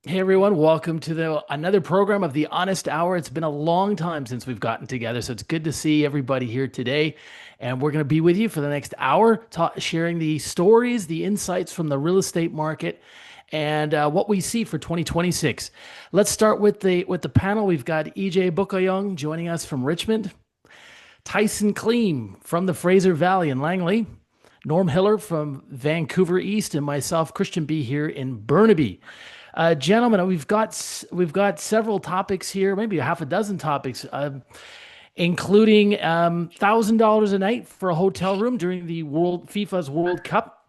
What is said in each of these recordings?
Hey everyone, welcome to the another program of the Honest Hour. It's been a long time since we've gotten together, so it's good to see everybody here today. And we're going to be with you for the next hour, sharing the stories, the insights from the real estate market, and what we see for 2026. Let's start with the panel. We've got EJ Bugayong joining us from Richmond, Tyson Kleem from the Fraser Valley in Langley, Norm Hiller from Vancouver East, and myself, Christian B, here in Burnaby. Gentlemen, we've got several topics here, maybe a half a dozen topics, including $1,000 a night for a hotel room during the FIFA's World Cup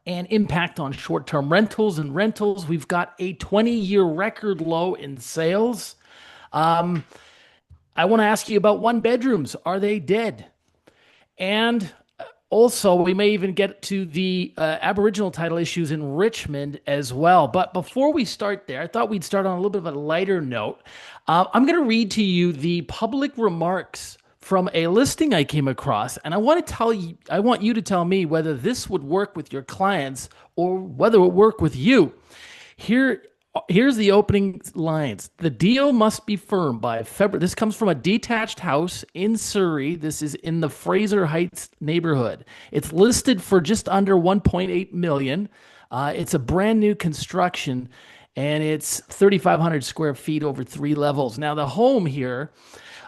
and impact on short-term rentals and rentals. We've got a 20-year record low in sales. I want to ask you about one bedrooms. Are they dead? And also, we may even get to the Aboriginal title issues in Richmond as well. But before we start there, I thought we'd start on a little bit of a lighter note. I'm going to read to you the public remarks from a listing I came across, and I want you to tell me whether this would work with your clients or whether it would work with you. Here, here's the opening lines. The deal must be firm by February. This comes from a detached house in Surrey. This is in the Fraser Heights neighborhood. It's listed for just under 1.8 million. It's a brand new construction and it's 3,500 square feet over three levels. Now, the home here,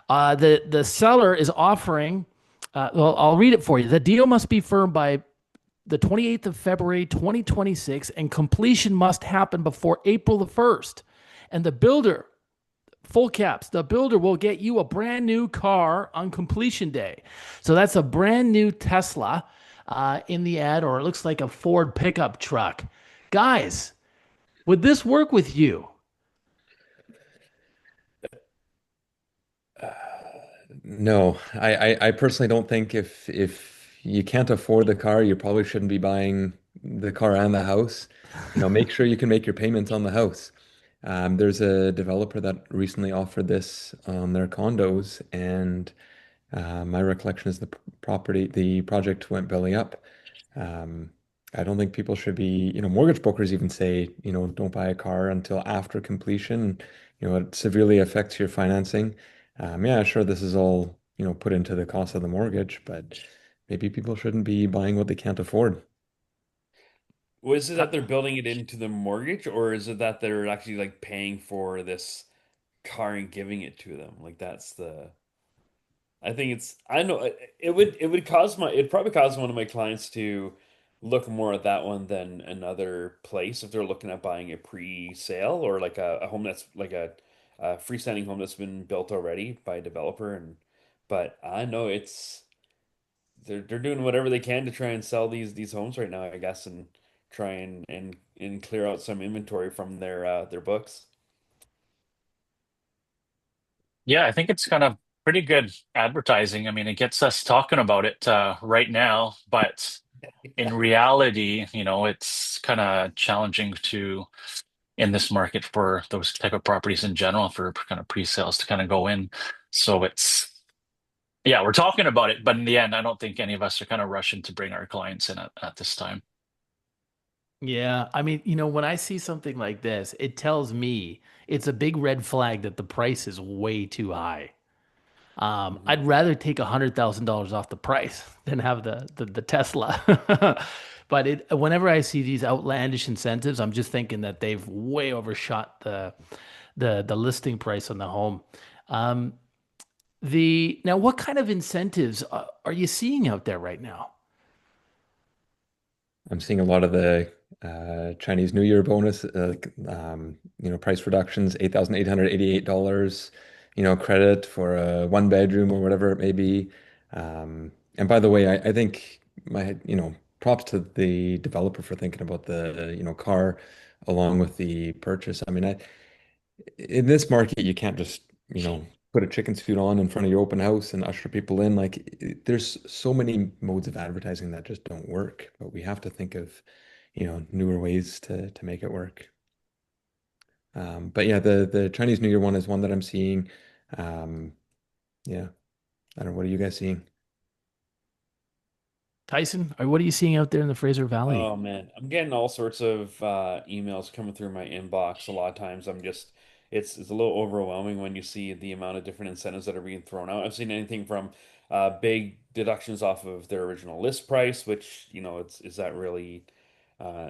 the seller is offering, well, I'll read it for you. The deal must be firm by the 28th of February 2026, and completion must happen before April the 1st. And the builder, full caps, the builder will get you a brand new car on completion day. So that's a brand new Tesla in the ad, or it looks like a Ford pickup truck. Guys, would this work with you? No, I personally don't think if you can't afford the car, you probably shouldn't be buying the car and the house. Make sure you can make your payments on the house. There's a developer that recently offered this on their condos, and my recollection is the project went belly up. Um, I don't think people should be, mortgage brokers even say, don't buy a car until after completion. It severely affects your financing. Yeah, sure, this is all, put into the cost of the mortgage, but maybe people shouldn't be buying what they can't afford. Was it that they're building it into the mortgage, or is it that they're actually like paying for this car and giving it to them? Like that's the I think it's I know it would cause my it'd probably cause one of my clients to look more at that one than another place if they're looking at buying a pre-sale or like a home that's like a freestanding home that's been built already by a developer. And but I know it's they're doing whatever they can to try and sell these homes right now, I guess, and try and clear out some inventory from their books. Yeah, I think it's kind of pretty good advertising. I mean, it gets us talking about it right now, but in reality, it's kind of challenging in this market for those type of properties in general for kind of pre-sales to kind of go in. So yeah, we're talking about it, but in the end, I don't think any of us are kind of rushing to bring our clients in at this time. Yeah, I mean, when I see something like this, it tells me it's a big red flag that the price is way too high. Mhm. I'd rather take $100,000 off the price than have the Tesla. But whenever I see these outlandish incentives, I'm just thinking that they've way overshot the listing price on the home. Um, the now, what kind of incentives are you seeing out there right now? I'm seeing a lot of the Chinese New Year bonus, price reductions, $8,888, credit for a one bedroom or whatever it may be. And by the way, I think props to the developer for thinking about the, car along with the purchase. I mean, in this market, you can't just, put a chicken suit on in front of your open house and usher people in. Like, there's so many modes of advertising that just don't work, but we have to think of, newer ways to make it work. But yeah, the Chinese New Year one is one that I'm seeing. Um, yeah, I don't know. What are you guys seeing? Tyson, or what are you seeing out there in the Fraser Valley? Oh man, I'm getting all sorts of emails coming through my inbox. A lot of times I'm just it's a little overwhelming when you see the amount of different incentives that are being thrown out. I've seen anything from big deductions off of their original list price, which, it's is that really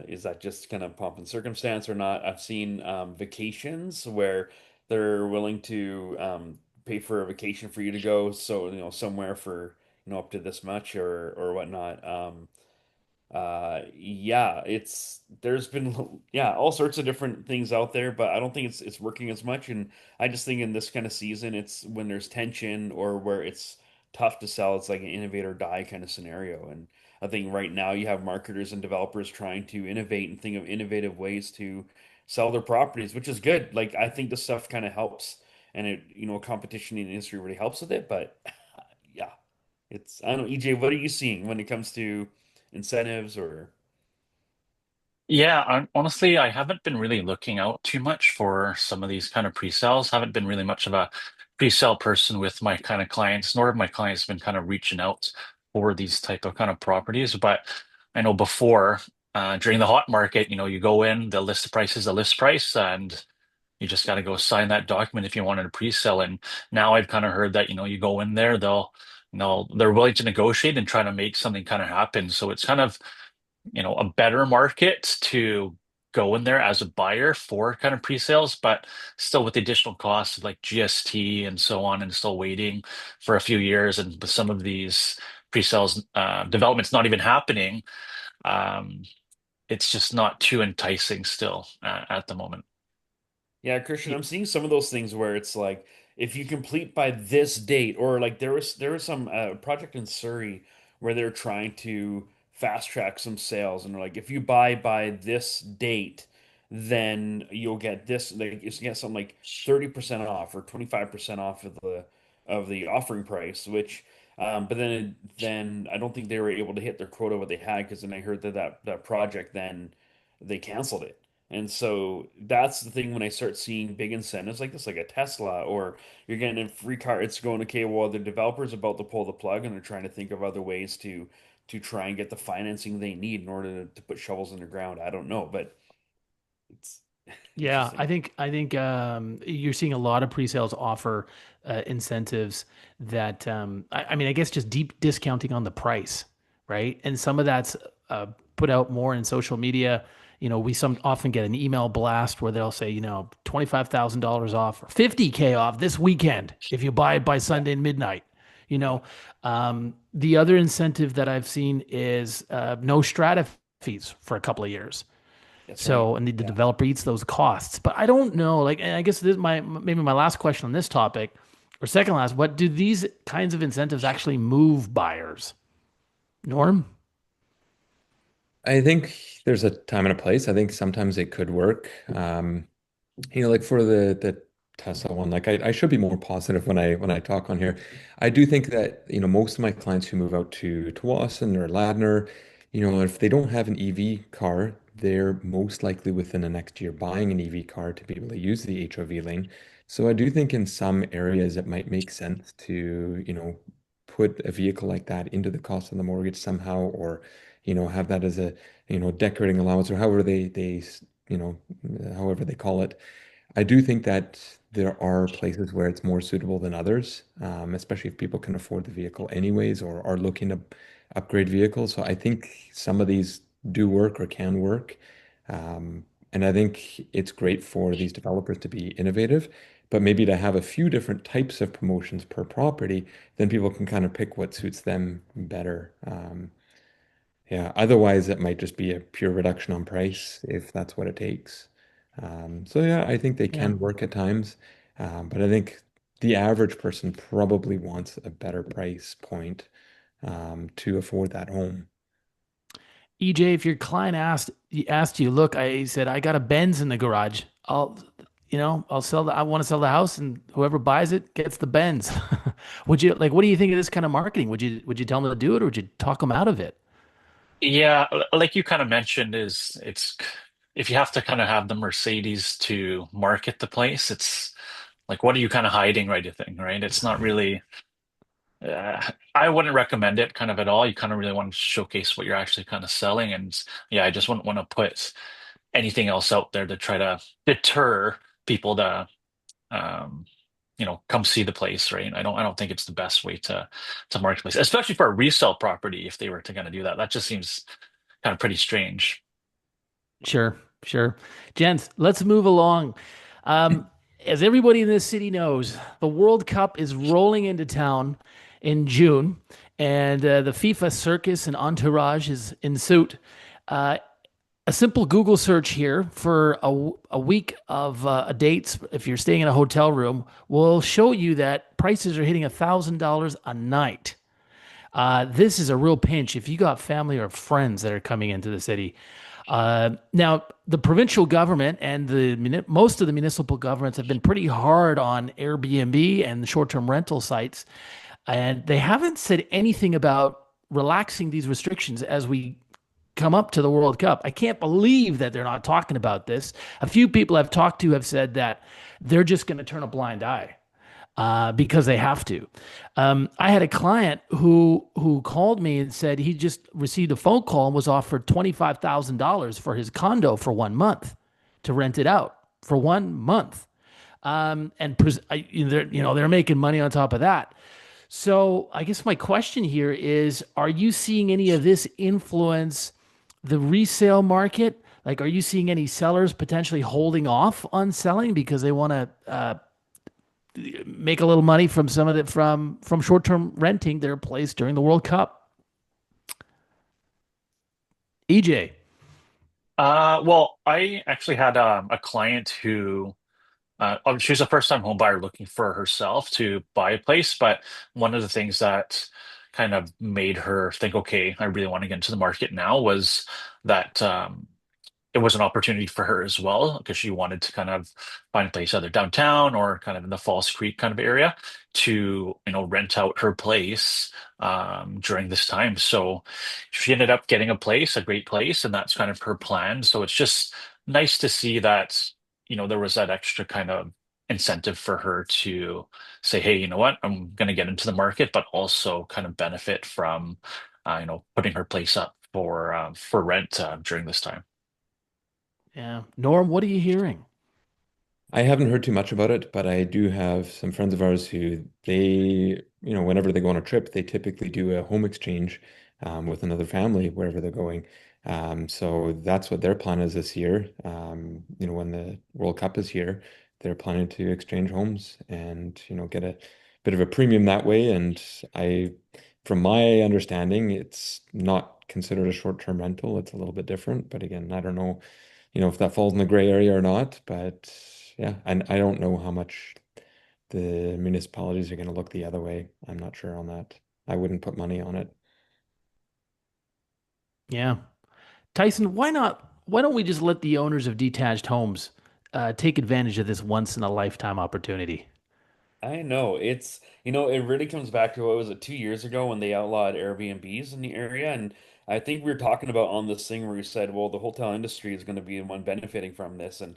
is that just kind of pomp and circumstance or not? I've seen vacations where they're willing to pay for a vacation for you to go, so somewhere for up to this much or whatnot. Yeah, there's been yeah, all sorts of different things out there, but I don't think it's working as much. And I just think in this kind of season, it's when there's tension or where it's tough to sell, it's like an innovate or die kind of scenario. And I think right now you have marketers and developers trying to innovate and think of innovative ways to sell their properties, which is good. Like I think this stuff kind of helps, and competition in the industry really helps with it. But yeah, I don't know, EJ, what are you seeing when it comes to incentives or Yeah, honestly, I haven't been really looking out too much for some of these kind of pre-sales. Haven't been really much of a pre-sale person with my kind of clients, nor have my clients been kind of reaching out for these type of kind of properties. But I know before, during the hot market, you go in, the list price is the list price, and you just got to go sign that document if you wanted to pre-sell. And now I've kind of heard that, you go in there, they're willing to negotiate and try to make something kind of happen. So it's kind of a better market to go in there as a buyer for kind of pre-sales, but still with the additional costs of like GST and so on, and still waiting for a few years. And with some of these pre-sales developments not even happening, um, it's just not too enticing still at the moment. yeah, Christian, I'm seeing some of those things where it's like if you complete by this date, or like there was some project in Surrey where they're trying to fast track some sales, and they're like if you buy by this date, then you'll get this, like you get something like 30% off or 25% off of the offering price, which but then I don't think they were able to hit their quota what they had, because then I heard that project then they canceled it. And so that's the thing when I start seeing big incentives like this, like a Tesla, or you're getting a free car, it's going, okay, well, the developer's about to pull the plug and they're trying to think of other ways to try and get the financing they need in order to put shovels in the ground. I don't know, but it's Yeah, I interesting. think I think you're seeing a lot of pre-sales offer incentives that I mean, I guess just deep discounting on the price, right? And some of that's put out more in social media. We some often get an email blast where they'll say, $25,000 off or 50K off this weekend if you buy it by Yeah, Sunday midnight. You yeah, know, the other incentive that I've seen is no strata fees for a couple of years. that's right. So, and the Yeah. developer eats those costs. But I don't know. Like, and I guess this is maybe my last question on this topic, or second last. What do these kinds of incentives actually move buyers? Norm? I think there's a time and a place. I think sometimes it could work. Like for the Tesla one, like I should be more positive when I talk on here. I do think that, most of my clients who move out to Wasson or Ladner, if they don't have an EV car, they're most likely within the next year buying an EV car to be able to use the HOV lane. So I do think in some areas it might make sense to, put a vehicle like that into the cost of the mortgage somehow, or, have that as a, decorating allowance, or however they call it. I do think that there are places where it's more suitable than others, especially if people can afford the vehicle anyways or are looking to upgrade vehicles. So I think some of these do work or can work. And I think it's great for these developers to be innovative, but maybe to have a few different types of promotions per property, then people can kind of pick what suits them better. Yeah, otherwise it might just be a pure reduction on price if that's what it takes. So yeah, I think they Yeah. can work at times, but I think the average person probably wants a better price point to afford that home. EJ, if your client asked you, look, I said I got a Benz in the garage. I'll sell I want to sell the house, and whoever buys it gets the Benz. Would you like? What do you think of this kind of marketing? Would you tell them to do it, or would you talk them out of it? Yeah, like you kind of mentioned, it's if you have to kind of have the Mercedes to market the place, it's like what are you kind of hiding, right? You think, right? It's not really. I wouldn't recommend it kind of at all. You kind of really want to showcase what you're actually kind of selling. And yeah, I just wouldn't want to put anything else out there to try to deter people to um, come see the place, right? I don't think it's the best way to marketplace, especially for a resale property if they were to kind of do that. That just seems kind of pretty strange. Sure, sure. Gents, let's move along. Um, as everybody in this city knows, the World Cup is rolling into town in June, and the FIFA circus and entourage is in suit. Uh, a simple Google search here for a week of dates, if you're staying in a hotel room, will show you that prices are hitting $1,000 a night. This is a real pinch if you got family or friends that are coming into the city. Now, the provincial government and most of the municipal governments have been pretty hard on Airbnb and the short-term rental sites, and they haven't said anything about relaxing these restrictions as we come up to the World Cup. I can't believe that they're not talking about this. A few people I've talked to have said that they're just going to turn a blind eye because they have to. I had a client who called me and said he just received a phone call and was offered $25,000 for his condo for 1 month to rent it out for 1 month. They're making money on top of that. So I guess my question here is, are you seeing any of this influence the resale market? Like, are you seeing any sellers potentially holding off on selling because they want to make a little money from some of it from short-term renting their place during the World Cup? EJ. Well, I actually had a client who she was a first-time home buyer looking for herself to buy a place, but one of the things that kind of made her think, okay, I really want to get into the market now was that it was an opportunity for her as well because she wanted to kind of find a place either downtown or kind of in the Falls Creek kind of area to rent out her place during this time. So she ended up getting a place, a great place, and that's kind of her plan. So it's just nice to see that there was that extra kind of incentive for her to say, hey, you know what, I'm going to get into the market, but also kind of benefit from putting her place up for rent during this time. Yeah. Norm, what are you hearing? I haven't heard too much about it, but I do have some friends of ours who whenever they go on a trip, they typically do a home exchange with another family wherever they're going. So that's what their plan is this year. When the World Cup is here, they're planning to exchange homes and, get a bit of a premium that way. And from my understanding, it's not considered a short-term rental. It's a little bit different. But again, I don't know if that falls in the gray area or not. But yeah, and I don't know how much the municipalities are going to look the other way. I'm not sure on that. I wouldn't put money on it. Yeah. Tyson, why not? Why don't we just let the owners of detached homes take advantage of this once in a lifetime opportunity? I know it really comes back to what was it 2 years ago when they outlawed Airbnbs in the area, and I think we were talking about on this thing where you said, well, the hotel industry is going to be the one benefiting from this, and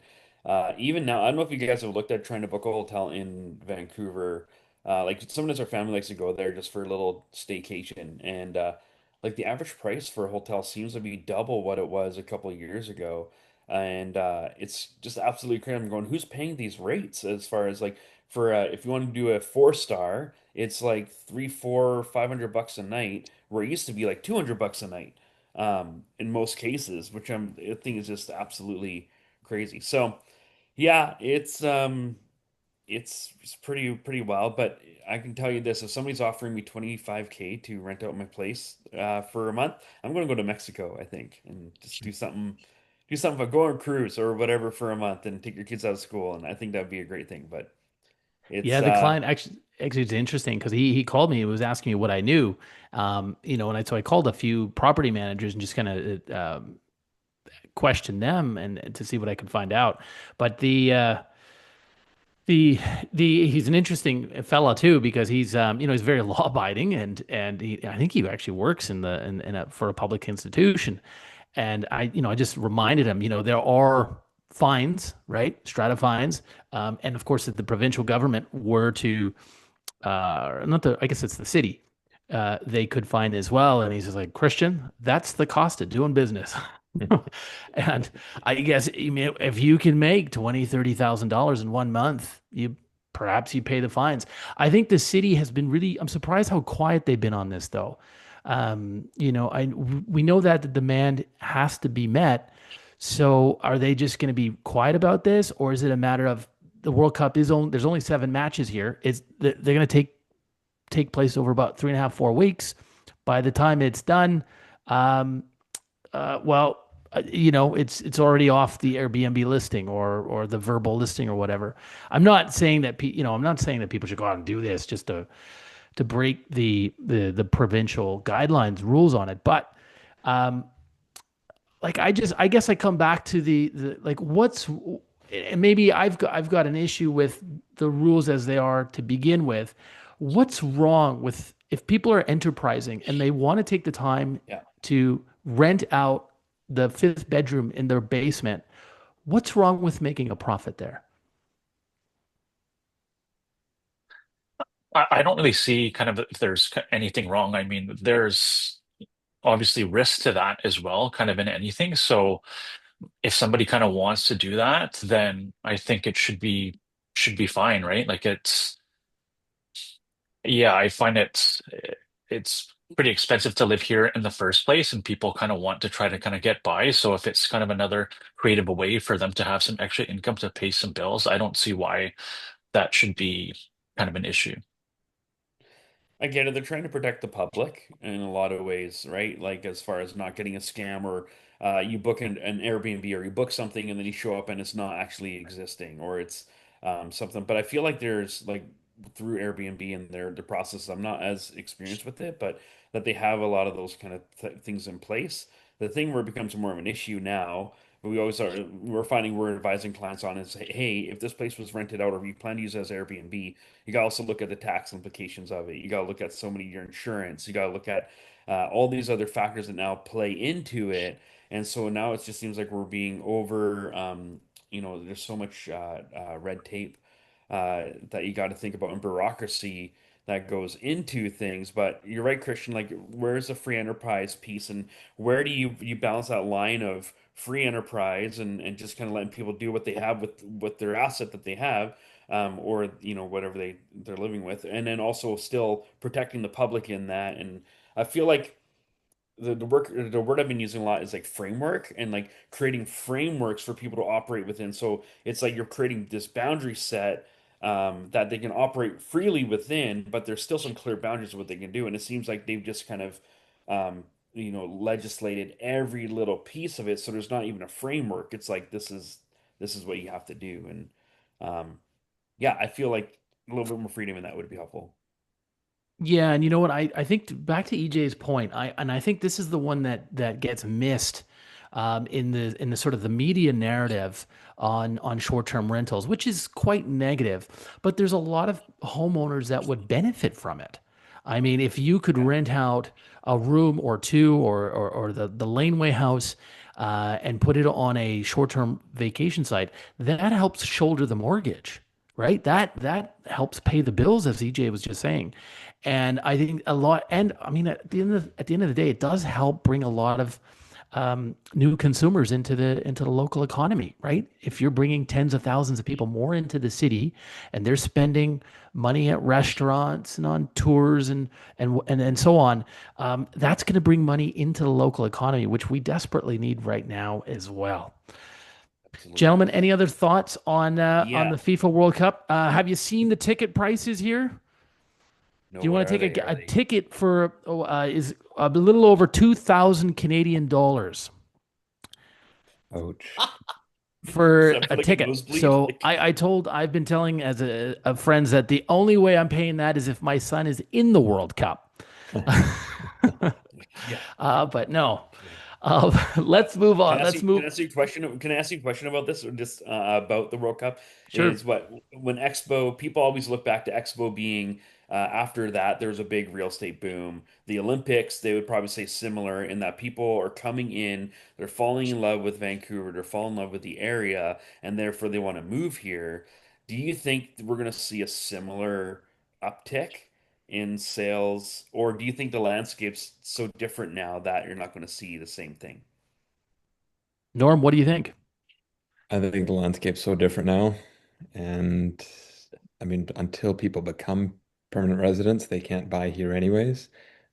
even now, I don't know if you guys have looked at trying to book a hotel in Vancouver. Like some of us, our family likes to go there just for a little staycation, and like the average price for a hotel seems to be double what it was a couple of years ago. And it's just absolutely crazy. I'm going, who's paying these rates as far as like for if you want to do a 4 star, it's like three, four, $500 a night, where it used to be like $200 a night, in most cases, which I think is just absolutely crazy. So yeah, it's pretty wild. But I can tell you this: if somebody's offering me 25K to rent out my place for a month, I'm going to go to Mexico, I think, and just do something, go on a cruise or whatever for a month and take your kids out of school, and I think that'd be a great thing. But Yeah, it's the client actually it's interesting because he called me and was asking me what I knew. And I called a few property managers and just kind of questioned them and to see what I could find out. But the he's an interesting fella too because he's very law abiding and I think he actually works for a public institution. And I just reminded him, there are fines, right? Strata fines. And of course, if the provincial government were to not the, I guess it's the city, they could find as well. And he's just like, Christian, that's the cost of doing business. And I guess, I mean, if you can make 20, $30,000 in 1 month, you perhaps you pay the fines. I think the city has been really, I'm surprised how quiet they've been on this though. We know that the demand has to be met. So are they just going to be quiet about this, or is it a matter of the World Cup is only there's only 7 matches here. They're going to take place over about 3.5, 4 weeks. By the time it's done, um, it's already off the Airbnb listing or the verbal listing or whatever. I'm not saying that people should go out and do this just to break the provincial guidelines rules on it, but um, like I guess I come back to the like what's and maybe I've got an issue with the rules as they are to begin with. What's wrong with if people are enterprising and they want to take the time Yeah. to rent out the fifth bedroom in their basement? What's wrong with making a profit there? I don't really see kind of if there's anything wrong. I mean, there's obviously risk to that as well, kind of in anything. So if somebody kind of wants to do that, then I think it should be fine, right? Like yeah, I find it's pretty expensive to live here in the first place, and people kind of want to try to kind of get by. So if it's kind of another creative way for them to have some extra income to pay some bills, I don't see why that should be kind of an issue. I get it. They're trying to protect the public in a lot of ways, right? Like as far as not getting a scam or you book an Airbnb or you book something and then you show up and it's not actually existing or it's something. But I feel like there's like through Airbnb and their process, I'm not as experienced with it, but that they have a lot of those kind of th things in place. The thing where it becomes more of an issue now, but we're finding we're advising clients on is, hey, if this place was rented out or you plan to use it as Airbnb, you got to also look at the tax implications of it. You got to look at so many your insurance. You got to look at all these other factors that now play into it. And so now it just seems like we're being over, there's so much red tape that you got to think about in bureaucracy that goes into things. But you're right, Christian. Like, where's the free enterprise piece, and where do you balance that line of free enterprise and just kind of letting people do what they have with their asset that they have, or whatever they're living with, and then also still protecting the public in that. And I feel like the word I've been using a lot is like framework and like creating frameworks for people to operate within. So it's like you're creating this boundary set that they can operate freely within, but there's still some clear boundaries of what they can do. And it seems like they've just kind of legislated every little piece of it. So there's not even a framework. It's like this is what you have to do. And yeah, I feel like a little bit more freedom in that would be helpful. Yeah, and you know what? I think back to EJ's point, I think this is the one that gets missed in the sort of the media narrative on short-term rentals, which is quite negative. But there's a lot of homeowners that would benefit from it. I mean, if you could Yeah, rent out a room or two or the laneway house and put it on a short-term vacation site, that helps shoulder the mortgage, right? That helps pay the bills, as EJ was just saying. And I think a lot, and I mean, at the end of the day, it does help bring a lot of new consumers into the local economy, right? If you're bringing tens of thousands of people more into the city, and they're spending money at restaurants and on tours and so on, that's going to bring money into the local economy, which we desperately need right now as well. absolutely. Gentlemen, any other thoughts on the Yeah. FIFA World Cup? Have you seen the ticket prices here? Do No, you what want to are take they? a, Are a they ticket for is a little over 2,000 Canadian dollars Ouch. is for that for a like a ticket? nosebleed? So I've been telling as a friends that the only way I'm paying that is if my son is in the World Cup. Yeah. But no, Okay. let's move Can I on. ask Let's you? Can move. I ask you a question? Can I ask you a question about this, or just about the World Cup? Sure. Is what when Expo people always look back to Expo being after that there was a big real estate boom. The Olympics they would probably say similar in that people are coming in, they're falling in love with Vancouver, they're falling in love with the area, and therefore they want to move here. Do you think we're going to see a similar uptick in sales, or do you think the landscape's so different now that you're not going to see the same thing? Norm, what do you think? I think the landscape's so different now. And I mean, until people become permanent residents, they can't buy here anyways,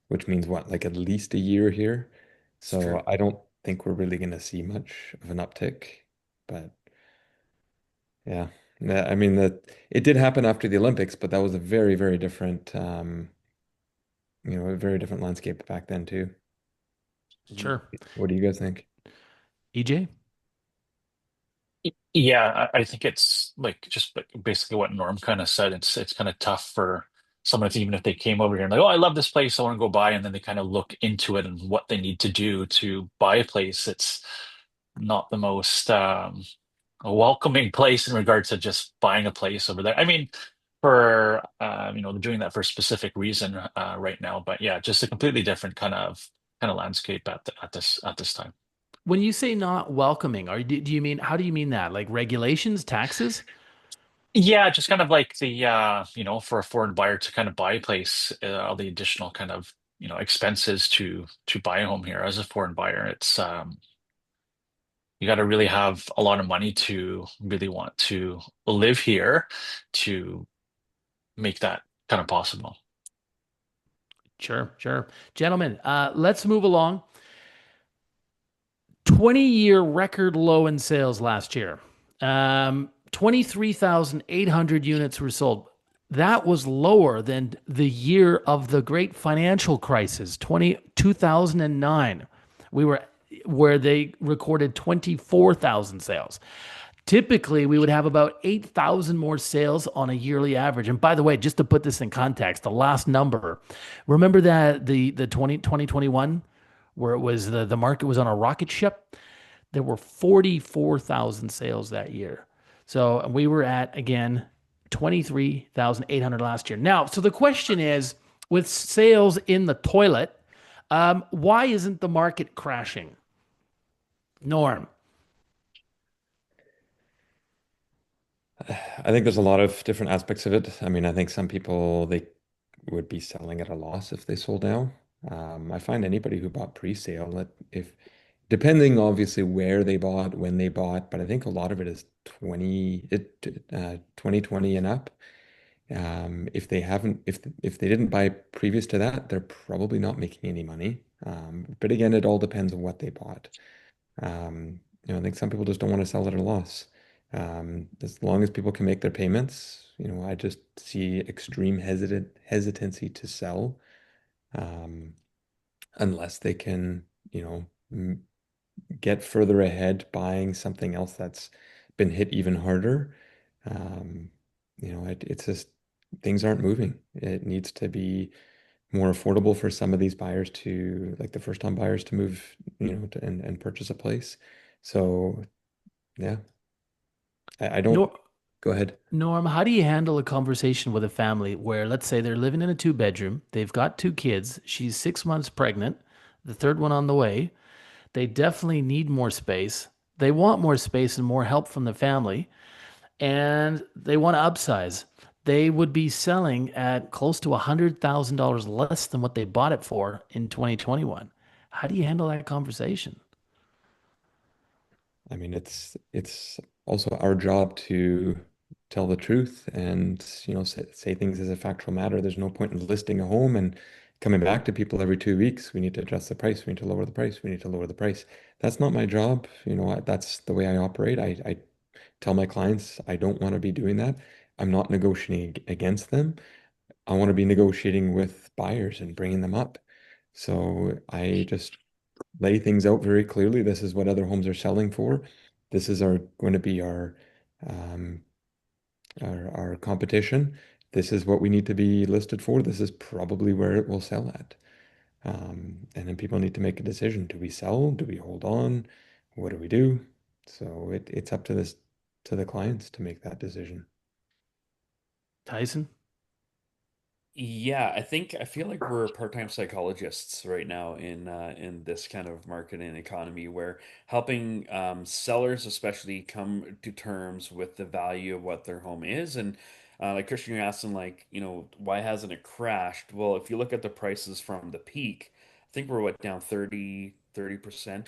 which means what, like at least a year here. It's true. So I don't think we're really going to see much of an uptick. But yeah, I mean that it did happen after the Olympics, but that was a very, very different, a very different landscape back then too. Mhm. Sure. What do you guys think? EJ? Yeah, I think it's like just basically what Norm kind of said. It's kind of tough for someone to, even if they came over here and like, oh, I love this place, I want to go buy, and then they kind of look into it and what they need to do to buy a place. It's not the most a welcoming place in regards to just buying a place over there. I mean, for they're doing that for a specific reason right now, but yeah, just a completely different kind of landscape at this time. When you say not welcoming, do you mean how do you mean that? Like regulations, taxes? Yeah, just kind of like the for a foreign buyer to kind of buy a place, all the additional kind of expenses to buy a home here as a foreign buyer. It's you got to really have a lot of money to really want to live here to make that kind of possible. Sure, sure. Gentlemen, let's move along. 20-year record low in sales last year. 23,800 units were sold. That was lower than the year of the great financial crisis, 2009. We were where they recorded 24,000 sales. Typically, we would have about 8,000 more sales on a yearly average. And by the way, just to put this in context, the last number, remember that the 2021, where it was the market was on a rocket ship? There were 44,000 sales that year. So we were at, again, 23,800 last year. Now, so the question is, with sales in the toilet, why isn't the market crashing? Norm. I think there's a lot of different aspects of it. I mean, I think some people they would be selling at a loss if they sold now. I find anybody who bought pre-sale that if depending obviously where they bought, when they bought, but I think a lot of it is 2020 and up. If they haven't, if they didn't buy previous to that, they're probably not making any money. But again, it all depends on what they bought. I think some people just don't want to sell at a loss. As long as people can make their payments, I just see extreme hesitancy to sell, um, unless they can, get further ahead buying something else that's been hit even harder. Um, it's just things aren't moving. It needs to be more affordable for some of these buyers to, like the first time buyers to move, and purchase a place. So yeah, I don't Nor go ahead. Norm, how do you handle a conversation with a family where, let's say, they're living in a two-bedroom, they've got two kids, she's 6 months pregnant, the third one on the way. They definitely need more space. They want more space and more help from the family, and they want to upsize. They would be selling at close to $100,000 less than what they bought it for in 2021. How do you handle that conversation? I mean, it's also our job to tell the truth and, say things as a factual matter. There's no point in listing a home and coming back to people every 2 weeks. We need to adjust the price. We need to lower the price. We need to lower the price. That's not my job. That's the way I operate. I tell my clients I don't want to be doing that. I'm not negotiating against them. I want to be negotiating with buyers and bringing them up. So I just lay things out very clearly. This is what other homes are selling for. This is our going to be um, our competition. This is what we need to be listed for. This is probably where it will sell at. And then people need to make a decision. Do we sell? Do we hold on? What do we do? So it's up to this to the clients to make that decision. Tyson? Yeah, I feel like we're part-time psychologists right now in this kind of market and economy where helping sellers especially come to terms with the value of what their home is and Like Christian, you're asking like, why hasn't it crashed? Well, if you look at the prices from the peak, I think we're what down 30%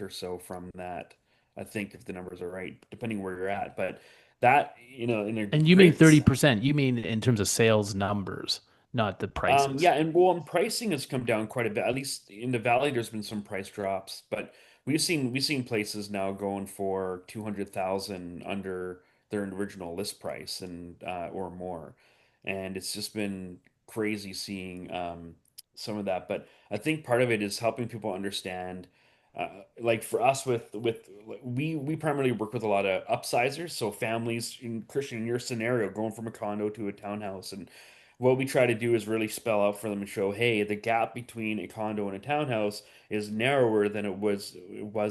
or so from that. I think if the numbers are right, depending where you're at. But that, in a And you mean great 30%? You mean in terms of sales numbers, not the prices. Yeah, and well, and pricing has come down quite a bit. At least in the valley, there's been some price drops, but we've seen places now going for 200,000 under their original list price and or more, and it's just been crazy seeing some of that. But I think part of it is helping people understand. Like for us with we primarily work with a lot of upsizers, so families in Christian in your scenario going from a condo to a townhouse, and what we try to do is really spell out for them and show, hey, the gap between a condo and a townhouse is narrower than it was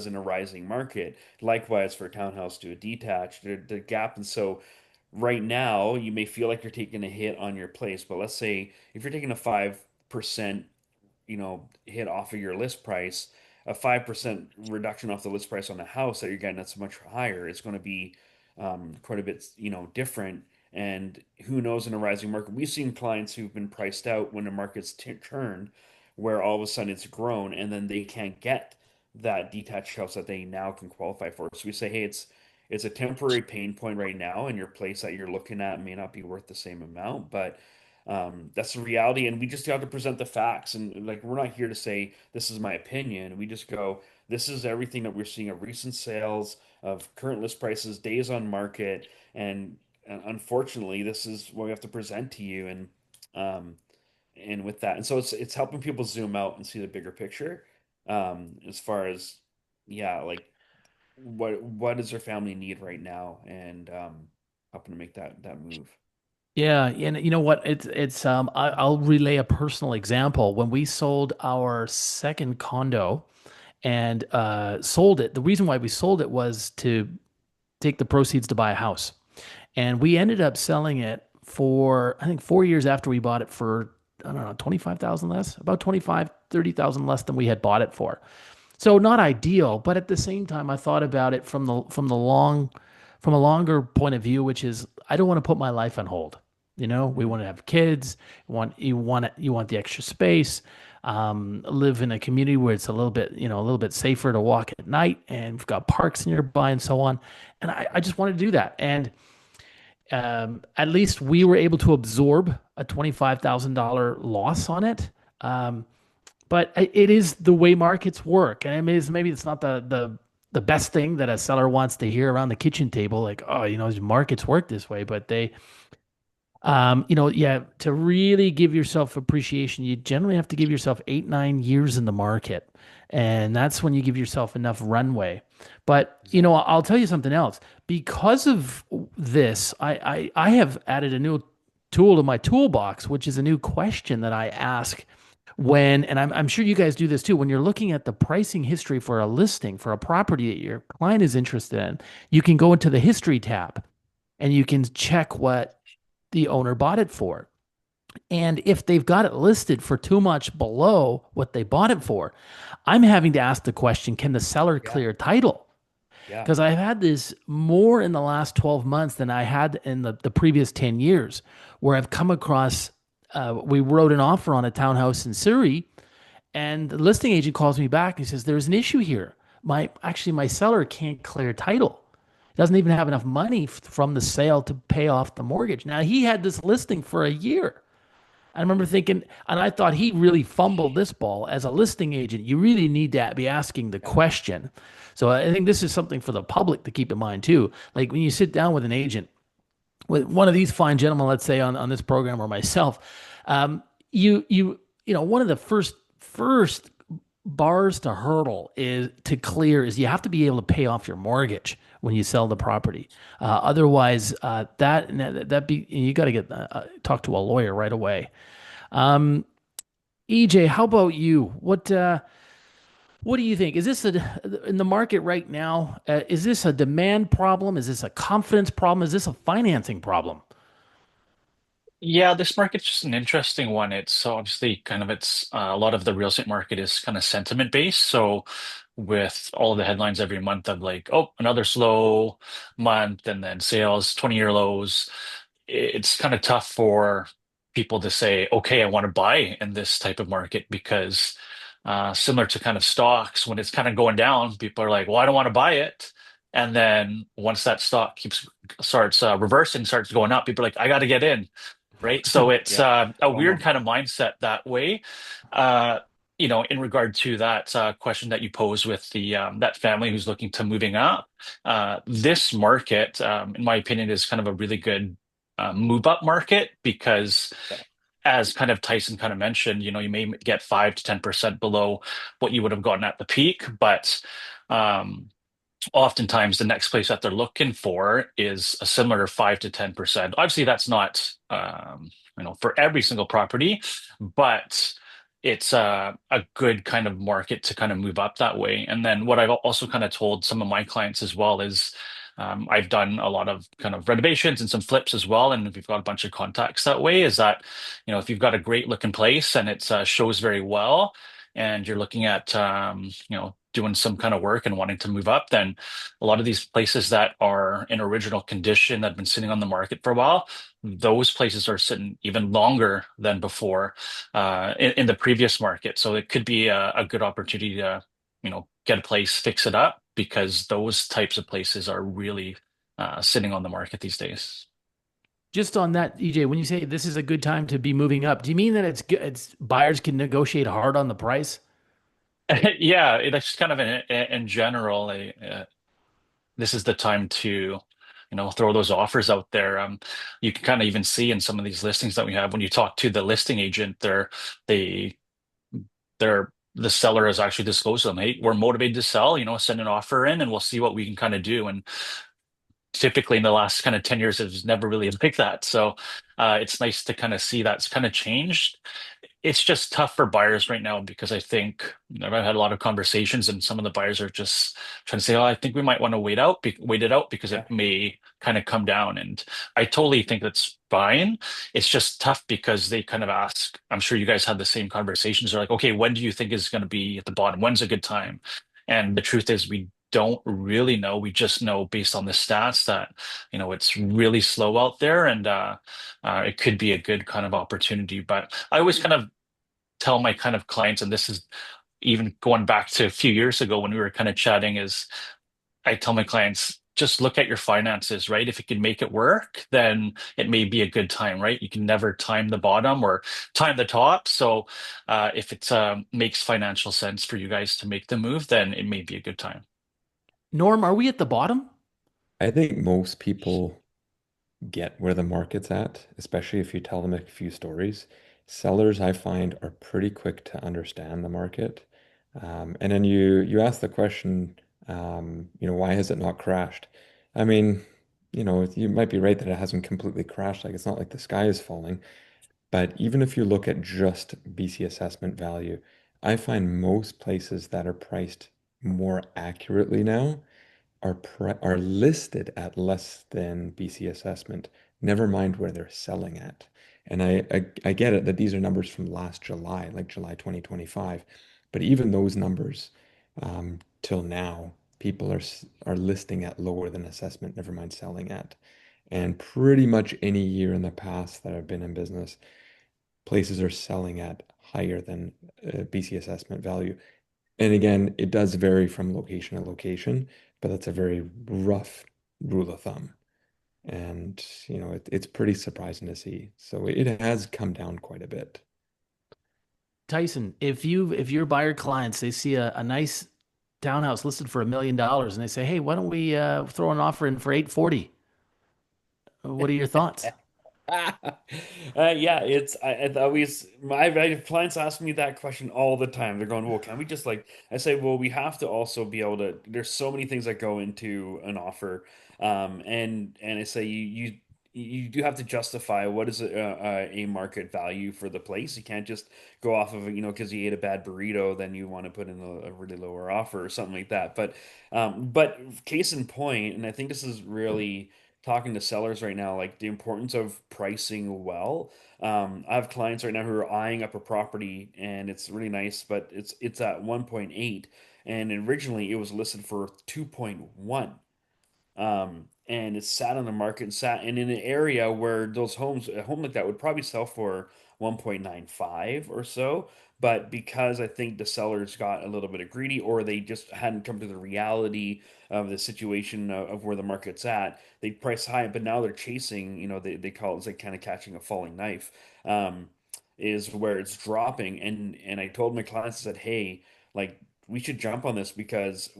in a rising market. Likewise for a townhouse to a detached, the gap. And so right now you may feel like you're taking a hit on your place, but let's say if you're taking a 5% hit off of your list price, a 5% reduction off the list price on the house that you're getting that's much higher, it's going to be quite a bit, different. And who knows in a rising market, we've seen clients who've been priced out when the market's turned, where all of a sudden it's grown and then they can't get that detached house that they now can qualify for. So we say, hey, it's a temporary pain point right now, and your place that you're looking at may not be worth the same amount, but that's the reality, and we just have to present the facts. And like, we're not here to say this is my opinion. We just go, this is everything that we're seeing of recent sales, of current list prices, days on market, and unfortunately, this is what we have to present to you. And with that, and so it's helping people zoom out and see the bigger picture, as far as yeah, like what does their family need right now, and helping to make that move. Yeah, and you know what? I'll relay a personal example. When we sold our second condo and sold it, the reason why we sold it was to take the proceeds to buy a house. And we ended up selling it for, I think 4 years after we bought it for, I don't know, 25,000 less, about 25, 30,000 less than we had bought it for. So not ideal, but at the same time, I thought about it from a longer point of view, which is I don't want to put my life on hold. We Mhm. want to have kids. You want the extra space. Live in a community where it's a little bit safer to walk at night, and we've got parks nearby and so on. And I just wanted to do that. And at least we were able to absorb a $25,000 loss on it. But it is the way markets work, and maybe it's not the best thing that a seller wants to hear around the kitchen table, like, oh, markets work this way. But yeah, to really give yourself appreciation, you generally have to give yourself 8, 9 years in the market, and that's when you give yourself enough runway. But Exactly. I'll tell you something else. Because of this, I have added a new tool to my toolbox, which is a new question that I ask and I'm sure you guys do this too, when you're looking at the pricing history for a listing for a property that your client is interested in, you can go into the history tab and you can check what the owner bought it for. And if they've got it listed for too much below what they bought it for, I'm having to ask the question, can the seller Yeah. clear title? Yeah. Because I've had this more in the last 12 months than I had in the previous 10 years, where I've come across, we wrote an offer on a townhouse in Surrey, and the listing agent calls me back and he says, there's an issue here. My seller can't clear title. Doesn't even have enough money from the sale to pay off the mortgage. Now, he had this listing for a year. I remember thinking, and I thought he really fumbled this ball as a listing agent. You really need to be asking the Yeah. question. So I think this is something for the public to keep in mind too. Like when you sit down with an agent, with one of these fine gentlemen, let's say on this program or myself, um, one of the first bars to hurdle is to clear is you have to be able to pay off your mortgage when you sell the property. Otherwise, that be you got to get talk to a lawyer right away. Um, EJ, how about you? What do you think? Is this in the market right now? Is this a demand problem? Is this a confidence problem? Is this a financing problem? Yeah, this market's just an interesting one. It's obviously it's a lot of the real estate market is kind of sentiment based. So with all the headlines every month of like, oh, another slow month and then sales, 20-year lows. it's kind of tough for people to say, okay, I want to buy in this type of market because similar to kind of stocks, when it's kind of going down, people are like, well, I don't want to buy it. And then once that stock keeps starts reversing, starts going up, people are like, I got to get in, right? So it's Yeah. a weird FOMO. kind of mindset that way. Uh, in regard to that question that you posed with the that family who's looking to moving up, this market, in my opinion, is kind of a really good move up market because, Yeah. as kind of Tyson kind of mentioned, you may get 5 to 10% below what you would have gotten at the peak, but um, oftentimes the next place that they're looking for is a similar 5 to 10%. Obviously, that's not for every single property, but it's a good kind of market to kind of move up that way. And then what I've also kind of told some of my clients as well is I've done a lot of kind of renovations and some flips as well, and we've got a bunch of contacts that way. Is that if you've got a great looking place and it shows very well, and you're looking at doing some kind of work and wanting to move up, then a lot of these places that are in original condition that have been sitting on the market for a while, those places are sitting even longer than before in the previous market. So it could be a good opportunity to get a place, fix it up, because those types of places are really sitting on the market these days. Just on that, EJ, when you say this is a good time to be moving up, do you mean that it's buyers can negotiate hard on the price? Yeah, it's kind of in general. This is the time to, throw those offers out there. You can kind of even see in some of these listings that we have when you talk to the listing agent, they the seller has actually disclosed to them, hey, we're motivated to sell. Send an offer in, and we'll see what we can kind of do. And typically in the last kind of 10 years, it's never really like that. So it's nice to kind of see that's kind of changed. It's just tough for buyers right now because I think I've had a lot of conversations, and some of the buyers are just trying to say, "Oh, I think we might want to wait it out because Yeah. it may kind of come down." And I totally think that's fine. It's just tough because they kind of ask. I'm sure you guys had the same conversations. They're like, "Okay, when do you think is going to be at the bottom? When's a good time?" And the truth is, we don't really know. We just know based on the stats that it's really slow out there, and it could be a good kind of opportunity. But I always kind of tell my kind of clients, and this is even going back to a few years ago when we were kind of chatting, is I tell my clients, just look at your finances, right? If you can make it work, then it may be a good time, right? You can never time the bottom or time the top. So if it makes financial sense for you guys to make the move, then it may be a good time. Norm, are we at the bottom? I think most people get where the market's at, especially if you tell them a few stories. Sellers, I find, are pretty quick to understand the market. And then you ask the question, why has it not crashed? I mean, you might be right that it hasn't completely crashed. Like it's not like the sky is falling. But even if you look at just BC assessment value, I find most places that are priced more accurately now are listed at less than BC assessment, never mind where they're selling at. And I get it that these are numbers from last July, like July 2025, but even those numbers till now, people are listing at lower than assessment, never mind selling at. And pretty much any year in the past that I've been in business, places are selling at higher than BC assessment value. And again, it does vary from location to location, but that's a very rough rule of thumb. And, it's pretty surprising to see. So it has come down quite a bit. Tyson, if your buyer clients they see a nice townhouse listed for $1 million and they say, "Hey, why don't we throw an offer in for 840?" What are your thoughts? Yeah, I always my clients ask me that question all the time. They're going, "Well, can we just like?" I say, "Well, we have to also be able to." There's so many things that go into an offer, and I say you do have to justify what is a market value for the place. You can't just go off of because you ate a bad burrito, then you want to put in a really lower offer or something like that. But case in point, and I think this is really talking to sellers right now, like the importance of pricing well. I have clients right now who are eyeing up a property and it's really nice, but it's at 1.8 and originally it was listed for 2.1. and it's sat on the market and sat and in an area where those homes, a home like that would probably sell for 1.95 or so. But because I think the sellers got a little bit of greedy, or they just hadn't come to the reality of the situation of where the market's at, they price high, but now they're chasing, they call it, it's like kind of catching a falling knife, um, is where it's dropping. And I told my clients, I said, hey, like, we should jump on this because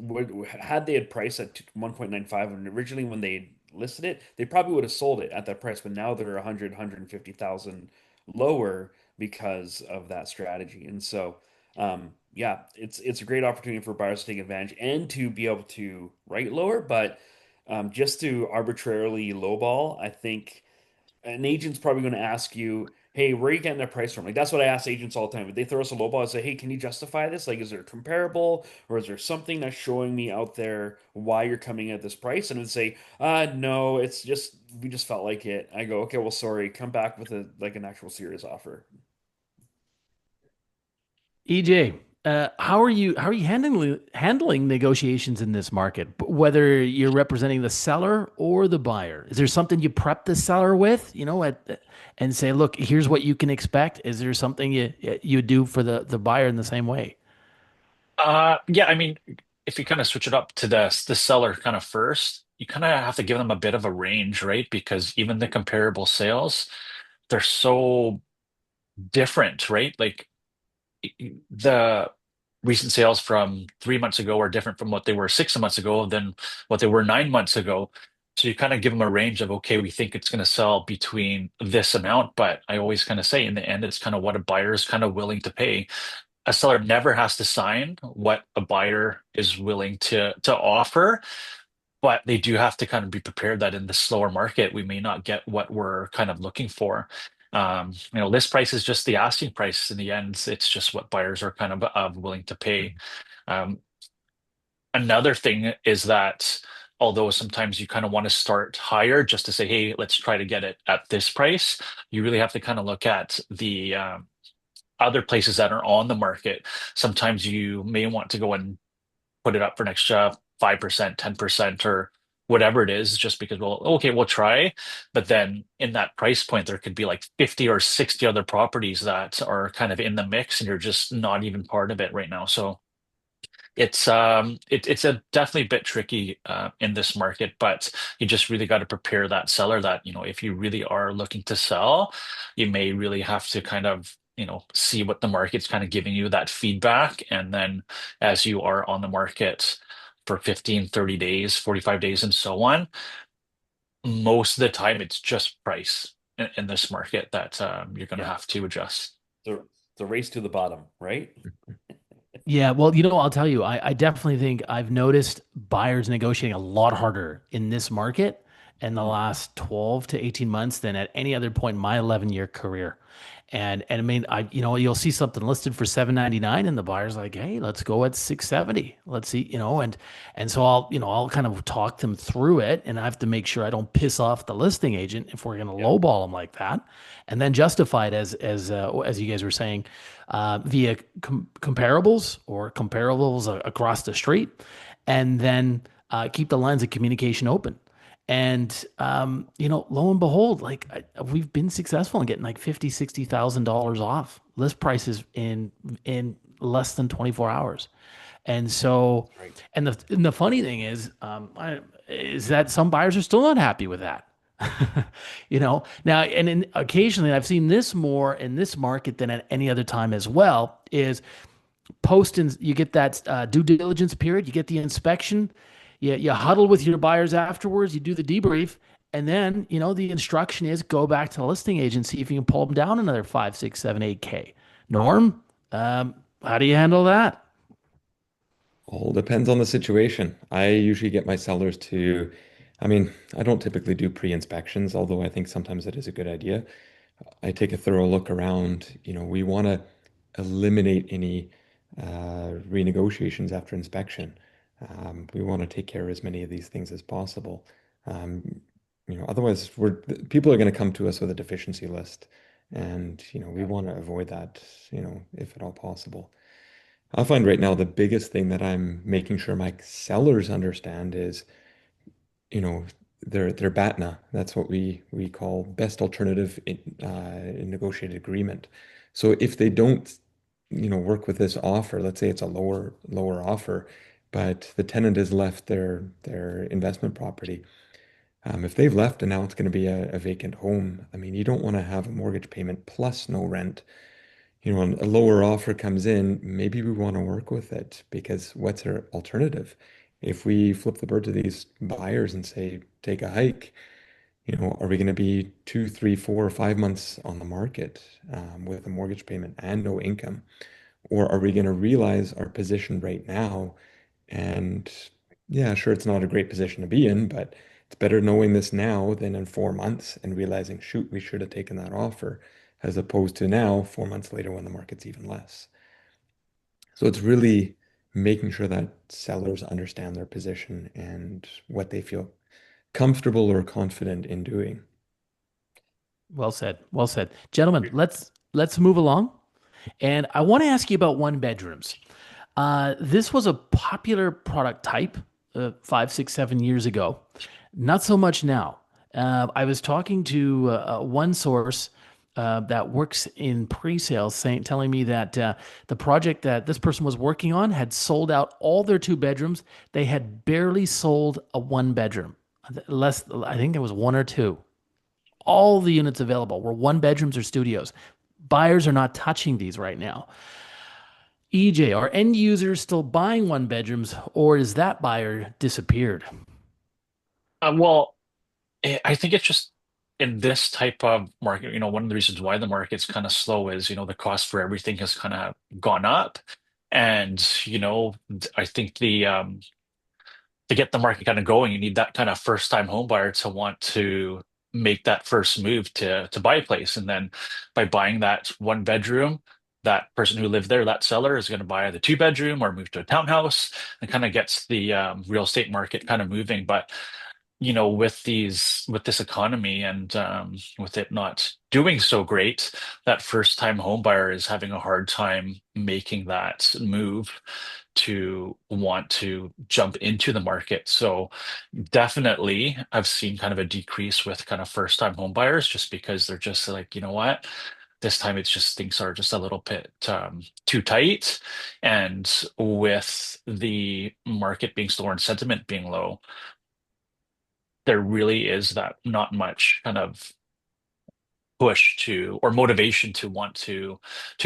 had they had priced at 1.95, and originally when they listed it, they probably would have sold it at that price, but now they're 150,000 lower because of that strategy. And so, yeah, it's a great opportunity for buyers to take advantage and to be able to write lower, but just to arbitrarily lowball, I think an agent's probably going to ask you, "Hey, where are you getting that price from?" Like that's what I ask agents all the time. If they throw us a low ball, I say, "Hey, can you justify this? Like, is there comparable, or is there something that's showing me out there why you're coming at this price?" And they say, no, it's just we just felt like it." I go, "Okay, well, sorry. Come back with a like an actual serious offer." EJ, how are you handling negotiations in this market? Whether you're representing the seller or the buyer, is there something you prep the seller with, and say, look, here's what you can expect? Is there something you do for the buyer in the same way? Yeah, I mean, if you kind of switch it up to the seller kind of first, you kind of have to give them a bit of a range, right? Because even the comparable sales, they're so different, right? Like the recent sales from 3 months ago are different from what they were 6 months ago than what they were 9 months ago. So you kind of give them a range of, okay, we think it's going to sell between this amount, but I always kind of say in the end, it's kind of what a buyer is kind of willing to pay. A seller never has to sign what a buyer is willing to offer, but they do have to kind of be prepared that in the slower market, we may not get what we're kind of looking for. List price is just the asking price. In the end, it's just what buyers are kind of willing to pay. Um, Another thing is that although sometimes you kind of want to start higher just to say, hey, let's try to get it at this price, you really have to kind of look at the other places that are on the market. Sometimes you may want to go and put it up for an extra 5%, 10%, or whatever it is, just because, well, okay, we'll try. But then in that price point, there could be like 50 or 60 other properties that are kind of in the mix, and you're just not even part of it right now. So it's a definitely a bit tricky in this market, but you just really got to prepare that seller that, if you really are looking to sell, you may really have to kind of, see what the market's kind of giving you that feedback. And then as you are on the market for 15, 30 days, 45 days, and so on, most of the time it's just price in this market that you're going to Yeah, have to adjust. the race to the bottom, right? Yeah, well, I'll tell you, I definitely think I've noticed buyers negotiating a lot harder in this market in the Mm. last 12 to 18 months than at any other point in my 11-year career. And I mean, you'll see something listed for 799 and the buyer's like, "Hey, let's go at 670. Let's see, and so I'll kind of talk them through it, and I have to make sure I don't piss off the listing agent if we're going to Yeah, lowball them like that, and then justify it as you guys were saying, via comparables or comparables across the street, and then keep the lines of communication open. And lo and behold, like we've been successful in getting like 50, $60,000 off list prices in less than 24 hours. And so, that's right. and the funny thing is that some buyers are still not happy with that. Now, occasionally I've seen this more in this market than at any other time as well, is post and you get that due diligence period, you get the inspection, you huddle with your buyers afterwards, you do the debrief, and then the instruction is go back to the listing agent, see if you can pull them down another 5, 6, 7, 8K. Norm, how do you handle that? All depends on the situation. I usually get my sellers to, I mean, I don't typically do pre-inspections, although I think sometimes it is a good idea. I take a thorough look around. We want to eliminate any renegotiations after inspection. We want to take care of as many of these things as possible. Um, Otherwise, people are going to come to us with a deficiency list, and we Yeah. want to avoid that, if at all possible. I find right now the biggest thing that I'm making sure my sellers understand is, you know, they're BATNA. That's what we call best alternative in negotiated agreement. So if they don't, work with this offer, let's say it's a lower offer, but the tenant has left their investment property. If they've left and now it's going to be a vacant home, I mean, you don't want to have a mortgage payment plus no rent. When a lower offer comes in, maybe we want to work with it because what's our alternative? If we flip the bird to these buyers and say, take a hike, are we going to be 2, 3, 4, or 5 months on the market with a mortgage payment and no income? Or are we going to realize our position right now? And yeah, sure, it's not a great position to be in, but it's better knowing this now than in 4 months and realizing, shoot, we should have taken that offer, as opposed to now, 4 months later, when the market's even less. So it's really making sure that sellers understand their position and what they feel comfortable or confident in doing. Well said. Well said. Gentlemen, let's move along. And I want to ask you about one bedrooms. This was a popular product type 5, 6, 7 years ago. Not so much now. I was talking to one source that works in pre-sales, telling me that the project that this person was working on had sold out all their two bedrooms. They had barely sold a one bedroom. Less, I think there was one or two. All the units available were one bedrooms or studios. Buyers are not touching these right now. EJ, are end users still buying one bedrooms, or is that buyer disappeared? Well, I think it's just in this type of market, one of the reasons why the market's kind of slow is, the cost for everything has kind of gone up. And, I think to get the market kind of going, you need that kind of first time home buyer to want to make that first move to buy a place. And then by buying that one bedroom, that person who lived there, that seller is going to buy the two bedroom or move to a townhouse and kind of gets the real estate market kind of moving. But with this economy and with it not doing so great, that first time home buyer is having a hard time making that move to want to jump into the market. So definitely I've seen kind of a decrease with kind of first time home buyers just because they're just like, you know what? This time it's just things are just a little bit too tight. And with the market being slower and sentiment being low, there really is that not much kind of push to or motivation to want to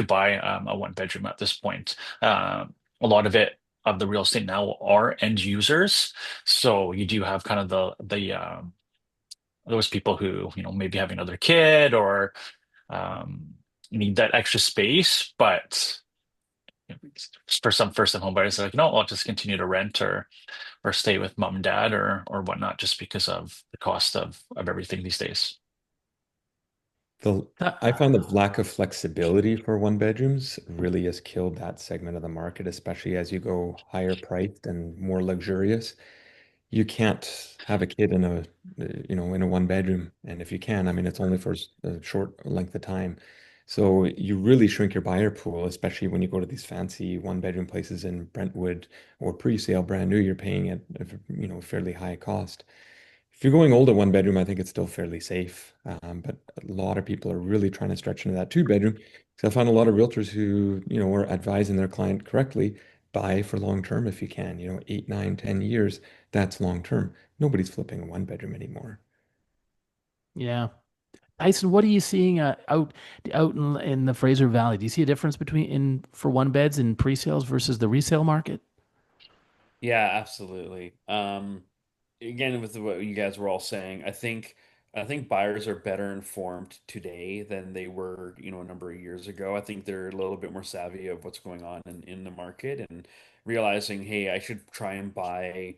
buy a one bedroom at this point. A lot of the real estate now are end users, so you do have kind of the those people who maybe have another kid or um, need that extra space, but for some first-time home buyers, they're like, no, I'll just continue to rent or stay with mom and dad or whatnot, just because of the cost of everything these days. The I find the lack of flexibility for one bedrooms really has killed that segment of the market, especially as you go higher priced and more luxurious. You can't have a kid in a one bedroom. And if you can, I mean, it's only for a short length of time. So you really shrink your buyer pool, especially when you go to these fancy one bedroom places in Brentwood or pre-sale brand new, you're paying at a fairly high cost. If you're going older one bedroom, I think it's still fairly safe. But a lot of people are really trying to stretch into that two bedroom. So I find a lot of realtors who, are advising their client correctly, buy for long term if you can, 8, 9, 10 years, that's long term. Nobody's flipping a one bedroom anymore. Yeah. Tyson, what are you seeing out in the Fraser Valley? Do you see a difference between in for one beds in pre-sales versus the resale market? Yeah, absolutely. Again, with what you guys were all saying, I think buyers are better informed today than they were, a number of years ago. I think they're a little bit more savvy of what's going on in the market and realizing, hey, I should try and buy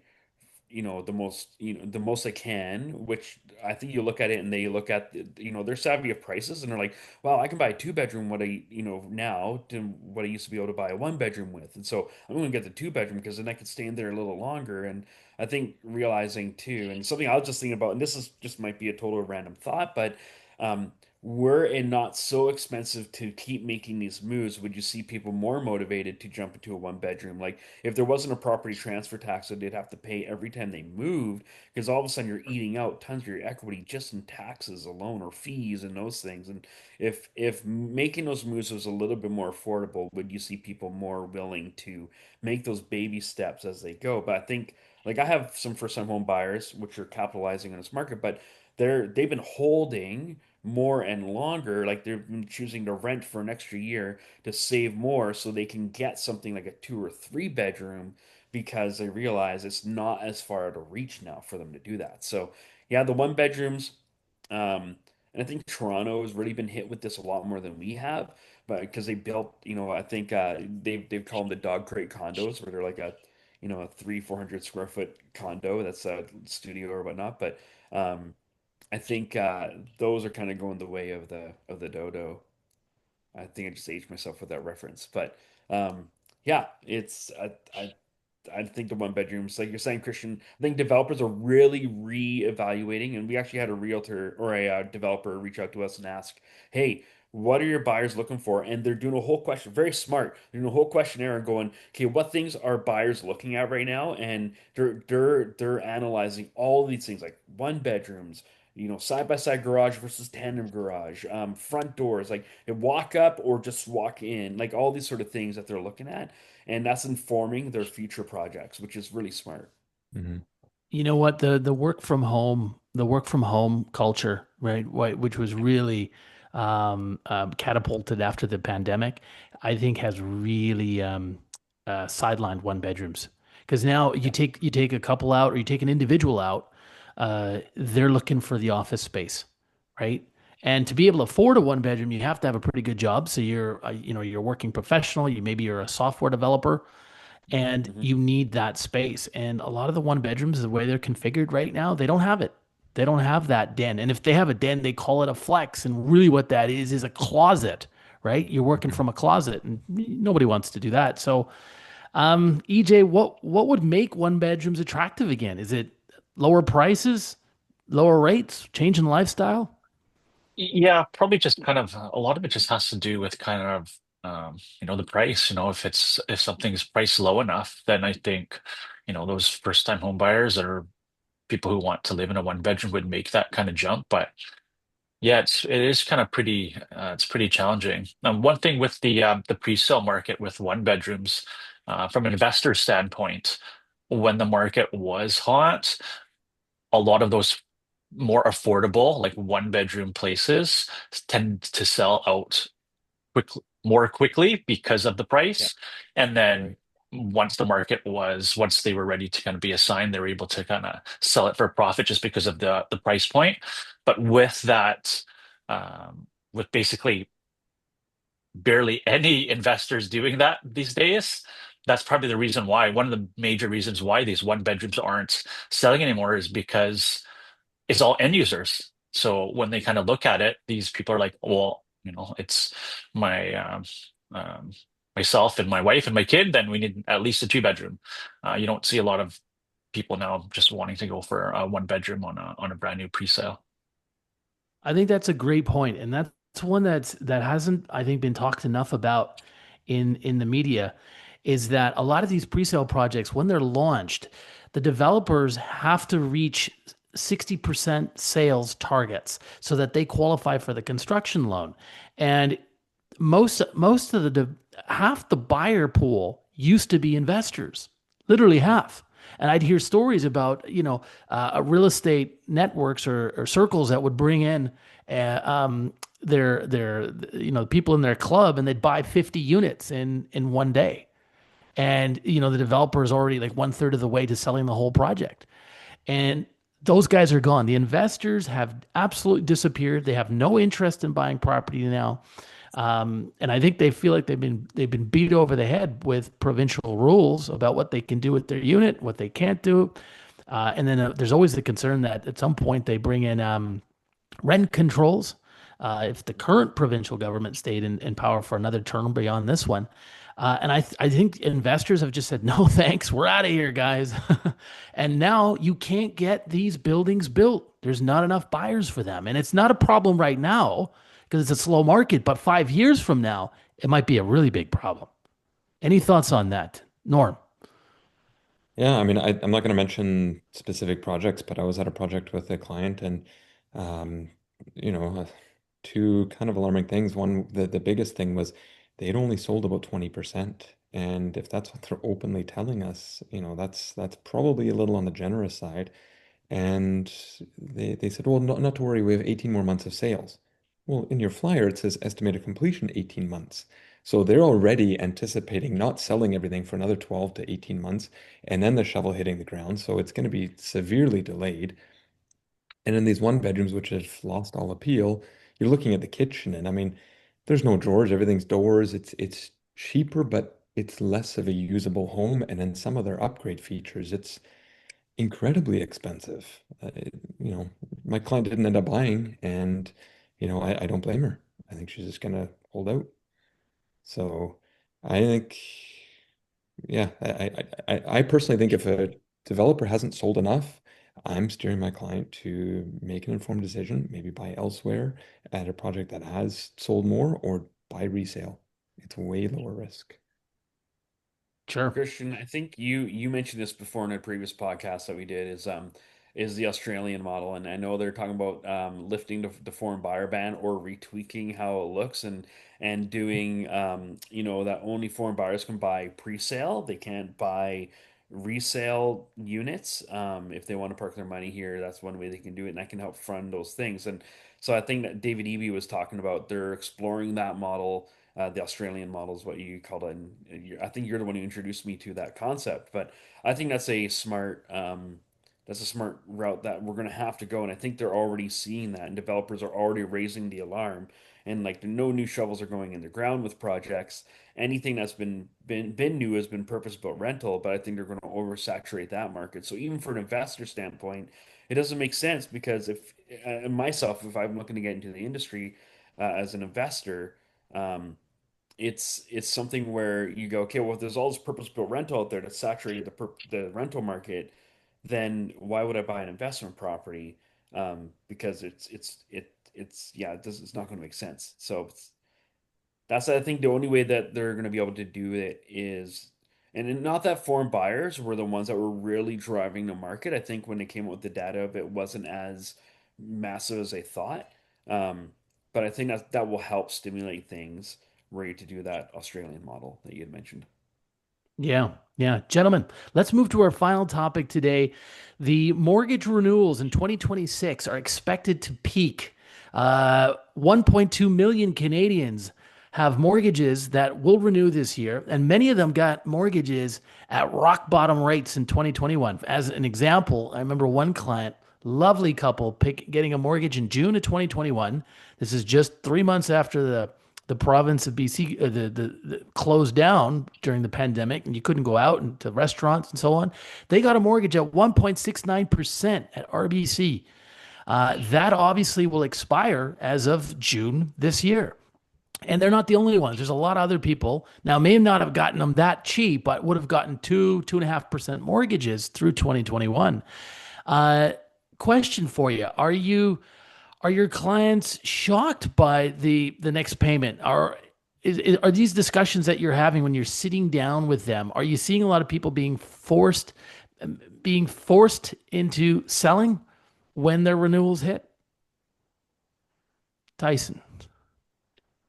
the most I can, which I think you look at it and they look at they're savvy of prices and they're like, wow, I can buy a two bedroom what I now to what I used to be able to buy a one bedroom with, and so I'm going to get the two bedroom because then I could stay in there a little longer. And I think realizing too, and something I was just thinking about, and this is just might be a total random thought, but were it not so expensive to keep making these moves, would you see people more motivated to jump into a one bedroom? Like if there wasn't a property transfer tax that they'd have to pay every time they moved, because all of a sudden you're eating out tons of your equity just in taxes alone or fees and those things. And if making those moves was a little bit more affordable, would you see people more willing to make those baby steps as they go? But I think like I have some first time home buyers which are capitalizing on this market, but they've been holding more and longer. Like they've been choosing to rent for an extra year to save more so they can get something like a 2 or 3 bedroom because they realize it's not as far out of reach now for them to do that. So yeah, the one bedrooms, and I think Toronto has really been hit with this a lot more than we have, but because they built, I think they've called them the dog crate condos, where they're like a 300-400 square foot condo that's a studio or whatnot. But um, I think those are kind of going the way of the dodo. I think I just aged myself with that reference, but um, yeah, it's I think the one bedrooms, like you're saying, Christian, I think developers are really re-evaluating. And we actually had a realtor or a developer reach out to us and ask, "Hey, what are your buyers looking for?" And they're doing a whole question, very smart. They're doing a whole questionnaire and going, "Okay, what things are buyers looking at right now?" And they're analyzing all of these things, like one bedrooms, side by side garage versus tandem garage, front doors, like walk up or just walk in, like all these sort of things that they're looking at, and that's informing their future projects, which is really smart. Hmm. You know what? The work from home culture, right? Which was really catapulted after the pandemic, I think has really sidelined one bedrooms. Because now Yeah. you take a couple out or you take an individual out, they're looking for the office space, right? And to be able to afford a one bedroom, you have to have a pretty good job. So you're working professional. Maybe you're a software developer and Hmm. you need that space. And a lot of the one bedrooms, the way they're configured right now, they don't have it. They don't have that den. And if they have a den, they call it a flex. And really, what that is a closet, right? You're working Hmm. from a closet, and nobody wants to do that. So, EJ, what would make one bedrooms attractive again? Is it lower prices, lower rates, change in lifestyle? Yeah, probably just kind of a lot of it just has to do with kind of the price. If something's priced low enough, then I think, those first time home buyers or people who want to live in a one bedroom would make that kind of jump. But yeah, it is kind of it's pretty challenging. One thing with the pre-sale market with one bedrooms, from an investor standpoint, when the market was hot, a lot of those more affordable, like one bedroom places tend to sell out more quickly because of the Yeah. price. And then Right. once they were ready to kind of be assigned, they were able to kind of sell it for a profit just because of the price point. But with that, with basically barely any investors doing that these days, that's probably the reason why. One of the major reasons why these one bedrooms aren't selling anymore is because it's all end users. So when they kind of look at it, these people are like, well, it's my um, myself and my wife and my kid, then we need at least a two-bedroom. You don't see a lot of people now just wanting to go for a one bedroom on a brand new pre-sale. I think that's a great point, and that's one that hasn't, I think, been talked enough about in the media. Is that a lot of these presale projects, when they're launched, the developers have to reach 60% sales targets so that they qualify for the construction loan. And most of half the buyer pool used to be investors, literally Hmm. half. And I'd hear stories about, real estate networks or circles that would bring in their people in their club, and they'd buy 50 units in one day. And the developer is already like one third of the way to selling the whole project. And those guys are gone. The investors have absolutely disappeared. They have no interest in buying property now. And I think they feel like they've been beat over the head with provincial rules about what they can do with their unit, what they can't do. And then there's always the concern that at some point they bring in rent controls. If the current provincial government stayed in power for another term beyond this one, I think investors have just said, no, thanks, we're out of here, guys. And now you can't get these buildings built. There's not enough buyers for them. And it's not a problem right now because it's a slow market, but 5 years from now, it might be a really big problem. Any thoughts on that, Norm? Yeah, I mean, I'm not going to mention specific projects, but I was at a project with a client and, um, you know, two kind of alarming things. One, the biggest thing was they had only sold about 20%. And if that's what they're openly telling us, that's probably a little on the generous side. And they said, well, not to worry, we have 18 more months of sales. Well, in your flyer, it says estimated completion 18 months. So they're already anticipating not selling everything for another 12 to 18 months and then the shovel hitting the ground. So it's going to be severely delayed. And in these one bedrooms, which have lost all appeal, you're looking at the kitchen, and I mean, there's no drawers, everything's doors. It's cheaper, but it's less of a usable home. And then some of their upgrade features, it's incredibly expensive. My client didn't end up buying, and I don't blame her. I think she's just gonna hold out. So I think, yeah, I personally think if a developer hasn't sold enough, I'm steering my client to make an informed decision, maybe buy elsewhere at a project that has sold more or buy resale. It's way lower risk. Sure. Christian, I think you mentioned this before in a previous podcast that we did is the Australian model, and I know they're talking about lifting the foreign buyer ban or retweaking how it looks and doing that only foreign buyers can buy pre-sale. They can't buy resale units. If they want to park their money here, that's one way they can do it, and that can help fund those things. And so I think that David Eby was talking about they're exploring that model. The Australian model is what you called it. And I think you're the one who introduced me to that concept. But I think that's a smart route that we're going to have to go. And I think they're already seeing that, and developers are already raising the alarm. And like, no new shovels are going in the ground with projects. Anything that's been new has been purpose-built rental, but I think they're going to oversaturate that market. So even for an investor standpoint, it doesn't make sense because if I'm looking to get into the industry as an investor. Um, it's something where you go, okay, well, if there's all this purpose-built rental out there that's saturated the rental market, then why would I buy an investment property? Because it's not going to make sense. So that's, I think, the only way that they're going to be able to do it is, not that foreign buyers were the ones that were really driving the market. I think when they came up with the data of it wasn't as massive as they thought. Um, but I think that will help stimulate things were you to do that Australian model that you had mentioned. Yeah, yeah. Gentlemen, let's move to our final topic today. The mortgage renewals in 2026 are expected to peak. 1.2 million Canadians have mortgages that will renew this year, and many of them got mortgages at rock bottom rates in 2021. As an example, I remember one client, lovely couple, getting a mortgage in June of 2021. This is just 3 months after the province of BC the closed down during the pandemic and you couldn't go out and to restaurants and so on. They got a mortgage at 1.69% at RBC. That obviously will expire as of June this year. And they're not the only ones. There's a lot of other people now may not have gotten them that cheap, but would have gotten 2.5% mortgages through 2021. Uh, Question for you: are your clients shocked by the next payment? Are these discussions that you're having when you're sitting down with them? Are you seeing a lot of people being forced into selling when their renewals hit? Tyson.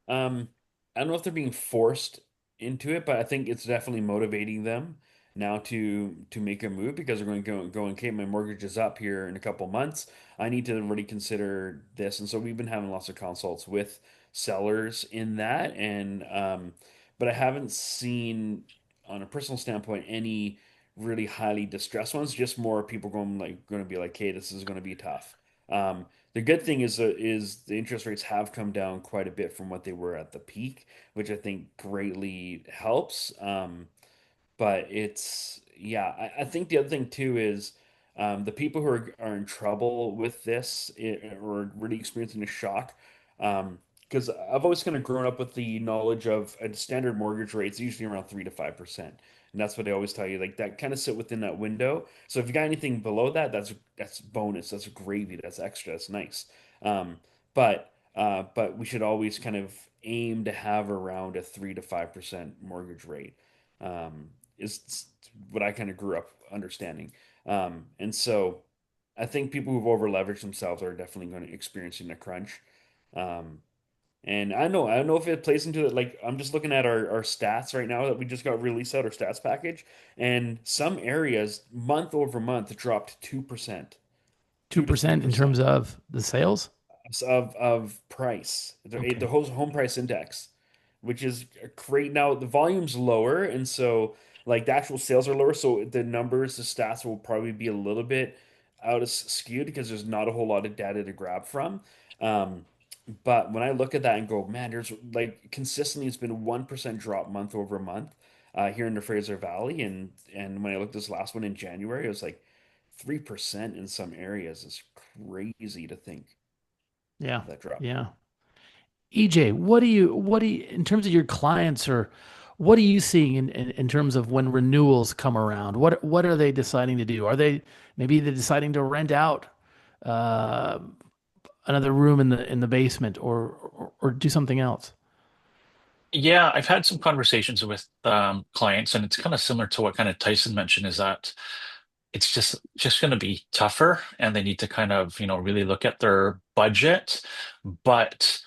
Um, I don't know if they're being forced into it, but I think it's definitely motivating them now to make a move because they're going to go and okay, my mortgage is up here in a couple months. I need to really consider this, and so we've been having lots of consults with sellers in that, and but I haven't seen on a personal standpoint any really highly distressed ones. Just more people going to be like, hey, this is going to be tough. The good thing is the interest rates have come down quite a bit from what they were at the peak, which I think greatly helps. But I think the other thing too is the people who are in trouble with this or really experiencing a shock. Um, because I've always kind of grown up with the knowledge of a standard mortgage rate's usually around 3 to 5%, and that's what they always tell you. Like that kind of sit within that window. So if you got anything below that, that's bonus, that's gravy, that's extra, that's nice. Um, but we should always kind of aim to have around a 3 to 5% mortgage rate. Is what I kind of grew up understanding. And so I think people who've over leveraged themselves are definitely going to experiencing a crunch. Um, and I don't know if it plays into it. Like I'm just looking at our stats right now that we just got released out our stats package, and some areas month over month dropped 2%, 2 to 3 2% in terms percent of the sales. of price, the Okay. whole home price index, which is great. Now the volume's lower, and so like the actual sales are lower, so the numbers, the stats will probably be a little bit out of skewed because there's not a whole lot of data to grab from. Um, but when I look at that and go, man, there's like consistently it's been 1% drop month over month here in the Fraser Valley, and when I looked this last one in January, it was like 3% in some areas. It's crazy to think Yeah. of that drop. Yeah. EJ, what do you, in terms of your clients, or what are you seeing in terms of when renewals come around? What are they deciding to do? Are they maybe they're deciding to rent out uh, another room in the basement, or do something else? Yeah, I've had some conversations with clients, and it's kind of similar to what kind of Tyson mentioned, is that it's just going to be tougher, and they need to kind of, really look at their budget. But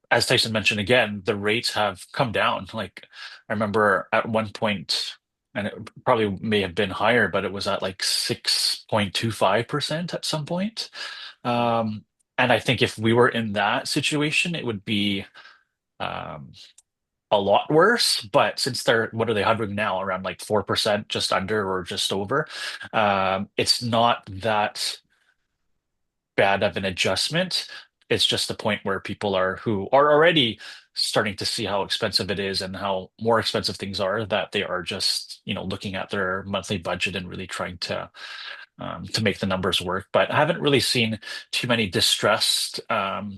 as Tyson mentioned again, the rates have come down. Like I remember at one point, and it probably may have been higher, but it was at like 6.25% at some point. Um, and I think if we were in that situation, it would be um, a lot worse. But since they're, what are they hovering now? Around like 4%, just under or just over. It's not that bad of an adjustment. It's just the point where people are who are already starting to see how expensive it is and how more expensive things are, that they are just, looking at their monthly budget and really trying to make the numbers work. But I haven't really seen too many distressed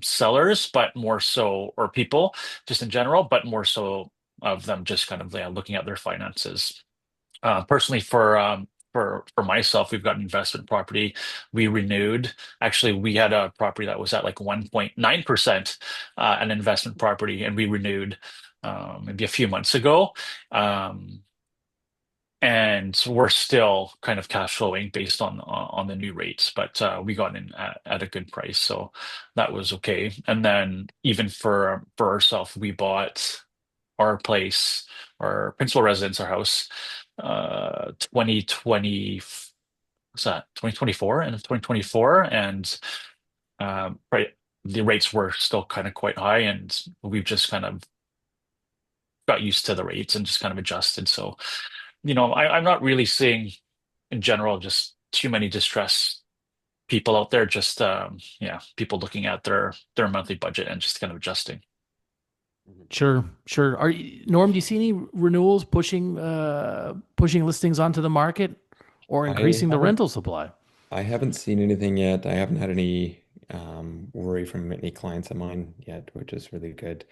sellers, but more so, or people just in general, but more so of them just kind of, yeah, looking at their finances. Personally, for myself, we've got an investment property. We renewed. Actually, we had a property that was at like 1.9% an investment property, and we renewed maybe a few months ago. Um, and we're still kind of cash flowing based on the new rates, but we got in at a good price, so that was okay. And then even for ourselves, we bought our place, our principal residence, our house, 2020, what's that, 2024, and 2024, and right, the rates were still kind of quite high, and we've just kind of got used to the rates and just kind of adjusted. So, I'm not really seeing in general just too many distressed people out there. Just yeah, people looking at their monthly budget and just kind of adjusting. Mhm. Sure, sure. Norm, do you see any renewals pushing listings onto the market or I increasing the haven't rental supply? I haven't seen anything yet. I haven't had any worry from any clients of mine yet, which is really good.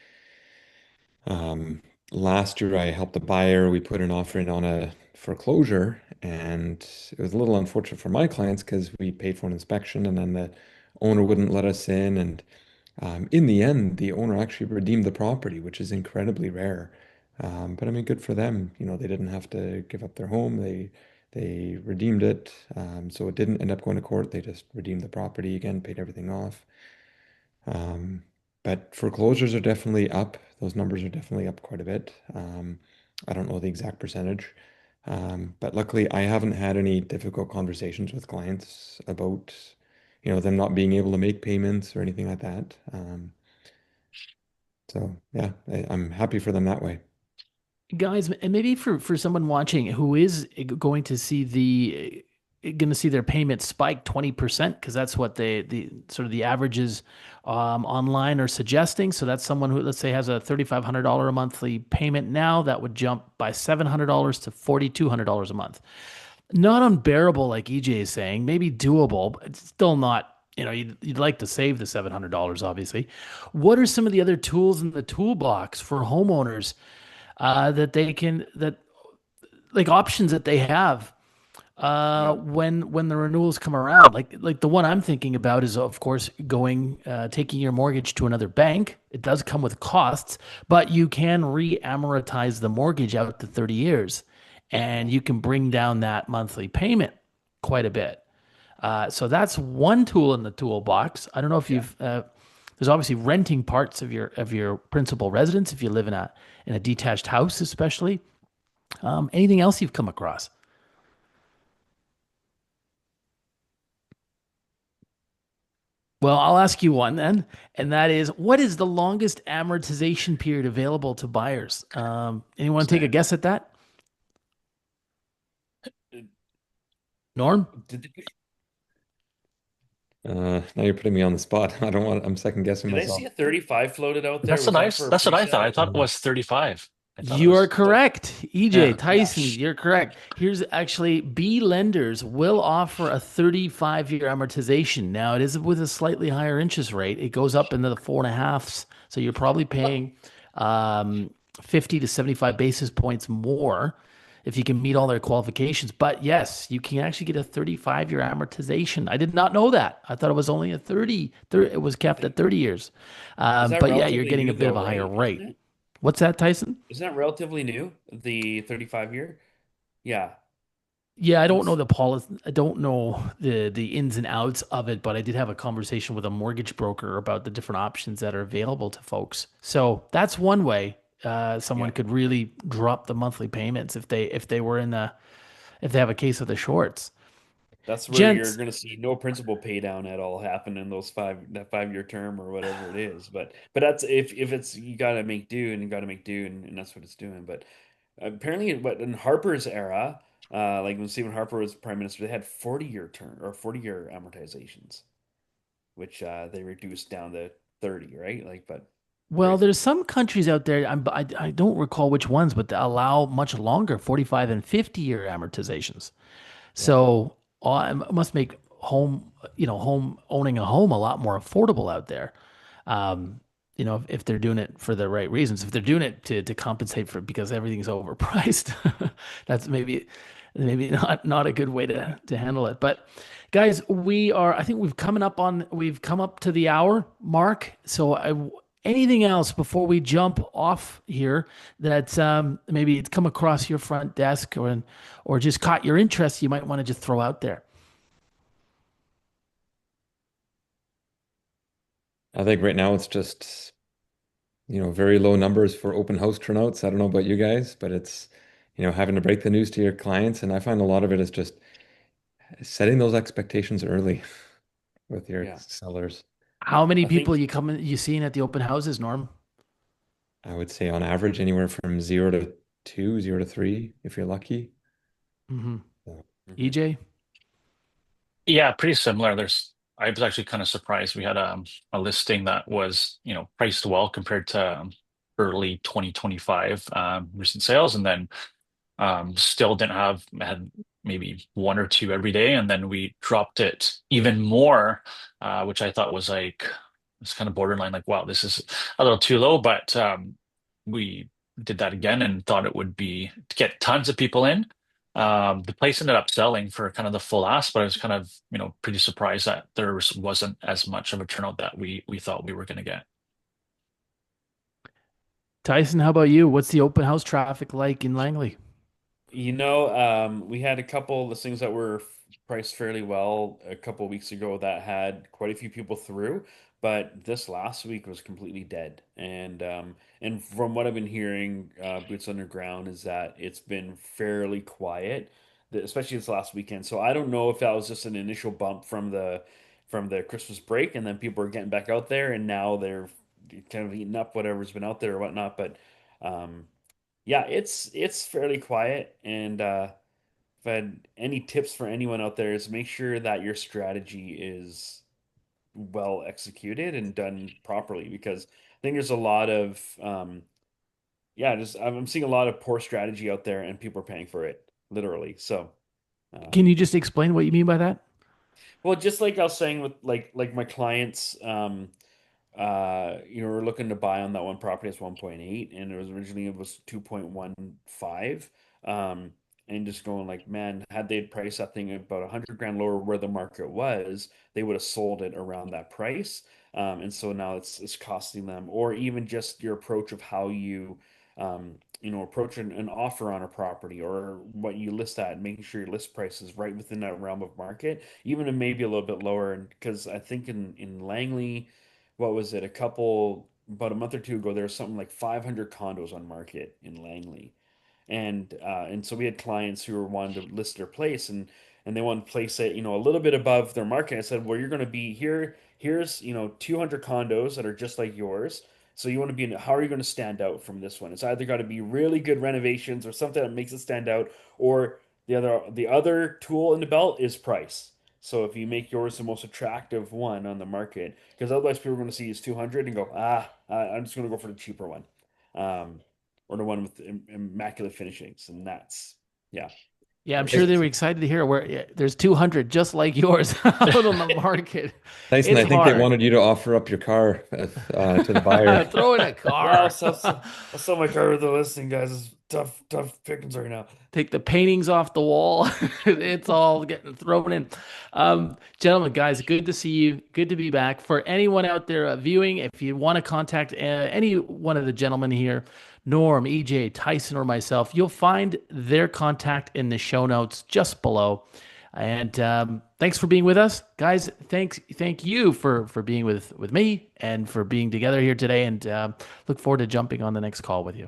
Um, Last year I helped a buyer. We put an offer in on a foreclosure, and it was a little unfortunate for my clients because we paid for an inspection and then the owner wouldn't let us in. And in the end, the owner actually redeemed the property, which is incredibly rare. But I mean, good for them. They didn't have to give up their home. They redeemed it. So it didn't end up going to court. They just redeemed the property again, paid everything off. Um, but foreclosures are definitely up. Those numbers are definitely up quite a bit. I don't know the exact percentage. But luckily, I haven't had any difficult conversations with clients about, them not being able to make payments or anything like that. So yeah, I'm happy for them that way. Guys, and maybe for someone watching who is going to see their payment spike 20%, because that's what the sort of the averages online are suggesting. So that's someone who, let's say, has a $3,500 a monthly payment now, that would jump by $700 to $4,200 a month. Not unbearable, like EJ is saying, maybe doable, but it's still not. you'd like to save the $700, obviously. What are some of the other tools in the toolbox for homeowners that they can that like options that they have Yeah. when the renewals come around? Like the one I'm thinking about is, of course, going taking your mortgage to another bank. It does come with costs, but you can re-amortize the mortgage out to 30 years, and Yeah. you can bring down that monthly payment quite a bit. So that's one tool in the toolbox. I don't know if Yeah. you've there's obviously renting parts of your principal residence if you live in a detached house, especially. Anything else you've come across? Well, I'll ask you one then, and that is, what is the longest amortization period available to buyers? Anyone take a Percent. guess at that? Norm? Did they, Now you're putting me on the spot. I don't want, I'm second guessing did I myself. see a 35 floated out there? That's a Was that nice. for a That's what I thought. I pre-sale? thought it Uh, was 35. I thought it You are was. So, correct. EJ, Yeah. yeah. Tyson, you're correct. Here's actually B lenders will offer a 35-year amortization. Now, it is with a slightly higher interest rate. It goes up into the four and a halfs. So you're probably paying 50 to 75 basis points more if you can meet all their qualifications. But yes, you can actually get a 35-year amortization. I did not know that. I thought it was only a 30, it was I capped at think 30 years. is that But yeah, you're relatively getting a new bit though, of a higher right? Isn't rate. it? What's that, Tyson? Isn't that relatively new? The 35 year? Yeah. Yeah, I don't know That's the policy. I don't know the ins and outs of it, but I did have a conversation with a mortgage broker about the different options that are available to folks. So that's one way someone yeah. could really drop the monthly payments if they were in the if they have a case of the shorts. That's where you're Gents, going to see no principal pay down at all happen in those that 5 year term or whatever it is. But that's if it's you got to make do and you got to make do and that's what it's doing. But apparently, but in Harper's era, like when Stephen Harper was prime minister, they had 40 year term or 40 year amortizations, which they reduced down to 30, right? Like, but well, crazy. there's some countries out there. I don't recall which ones, but they allow much longer, 45 and 50-year amortizations. Yeah. So it must make home owning a home a lot more affordable out there. Um, if they're doing it for the right reasons. If they're doing it to compensate for because everything's overpriced, that's maybe not a good way to handle it. But guys, I think we've come up to the hour mark. So anything else before we jump off here that maybe it's come across your front desk or just caught your interest, you might want to just throw out there. I think right now it's just, very low numbers for open house turnouts. I don't know about you guys, but it's, having to break the news to your clients. And I find a lot of it is just setting those expectations early with your Yeah. sellers. How many I people think you seeing at the open houses, Norm? I would say on average anywhere from 0 to 2, 0 to 3, if you're lucky. Hmm. So, mhm. EJ? Yeah, pretty similar. I was actually kind of surprised. We had a listing that was, priced well compared to early 2025 recent sales, and then still didn't had maybe one or two every day, and then we dropped it even more, which I thought was like it's kind of borderline, like wow, this is a little too low, but we did that again and thought it would be to get tons of people in. The place ended up selling for kind of the full ask, but I was kind of pretty surprised that wasn't as much of a turnout that we thought we were going to get. Tyson, how about you? What's the open house traffic like in Langley? We had a couple listings that were priced fairly well a couple weeks ago that had quite a few people through, but this last week was completely dead. And from what I've been hearing, boots underground is that it's been fairly quiet, especially this last weekend. So I don't know if that was just an initial bump from the Christmas break, and then people are getting back out there, and now they're kind of eating up whatever's been out there or whatnot. But um, yeah, it's fairly quiet. And if I had any tips for anyone out there is make sure that your strategy is well executed and done properly because I think there's a lot of yeah, just I'm seeing a lot of poor strategy out there and people are paying for it literally. So Can um, you just explain what you mean by that? Well, just like I was saying with like my clients, we're looking to buy on that one property. It's 1.8, and it was 2.15. Um, and just going like, man, had they priced that thing about 100 grand lower where the market was, they would have sold it around that price. And so now it's costing them, or even just your approach of how you, approach an offer on a property or what you list at, making sure your list price is right within that realm of market, even it may be a little bit lower. And because I think in Langley, what was it, about a month or two ago, there was something like 500 condos on market in Langley. And so we had clients who were wanting to list their place, and they wanted to place it, a little bit above their market. I said, well, you're going to be here. Here's, 200 condos that are just like yours. So you want to be in, how are you going to stand out from this one? It's either got to be really good renovations or something that makes it stand out, or the other tool in the belt is price. So if you make yours the most attractive one on the market, because otherwise people are going to see is 200 and go, I'm just going to go for the cheaper one. Um, or the one with immaculate finishings, and that's yeah, Yeah, I'm sure it's they were excited to hear where yeah, there's 200 just like yours out on the market. Tyson, It's I think they hard. wanted you to offer up your car to the buyer. Throw in a yeah. car. I'll sell my car with the listing, guys. It's tough pickings right now. Take the paintings off the wall. It's all getting thrown in. Gentlemen, guys, good to see you. Good to be back. For anyone out there viewing, if you want to contact any one of the gentlemen here, Norm, EJ, Tyson, or myself, you'll find their contact in the show notes just below. And thanks for being with us, guys. Thank you for being with me and for being together here today. And look forward to jumping on the next call with you.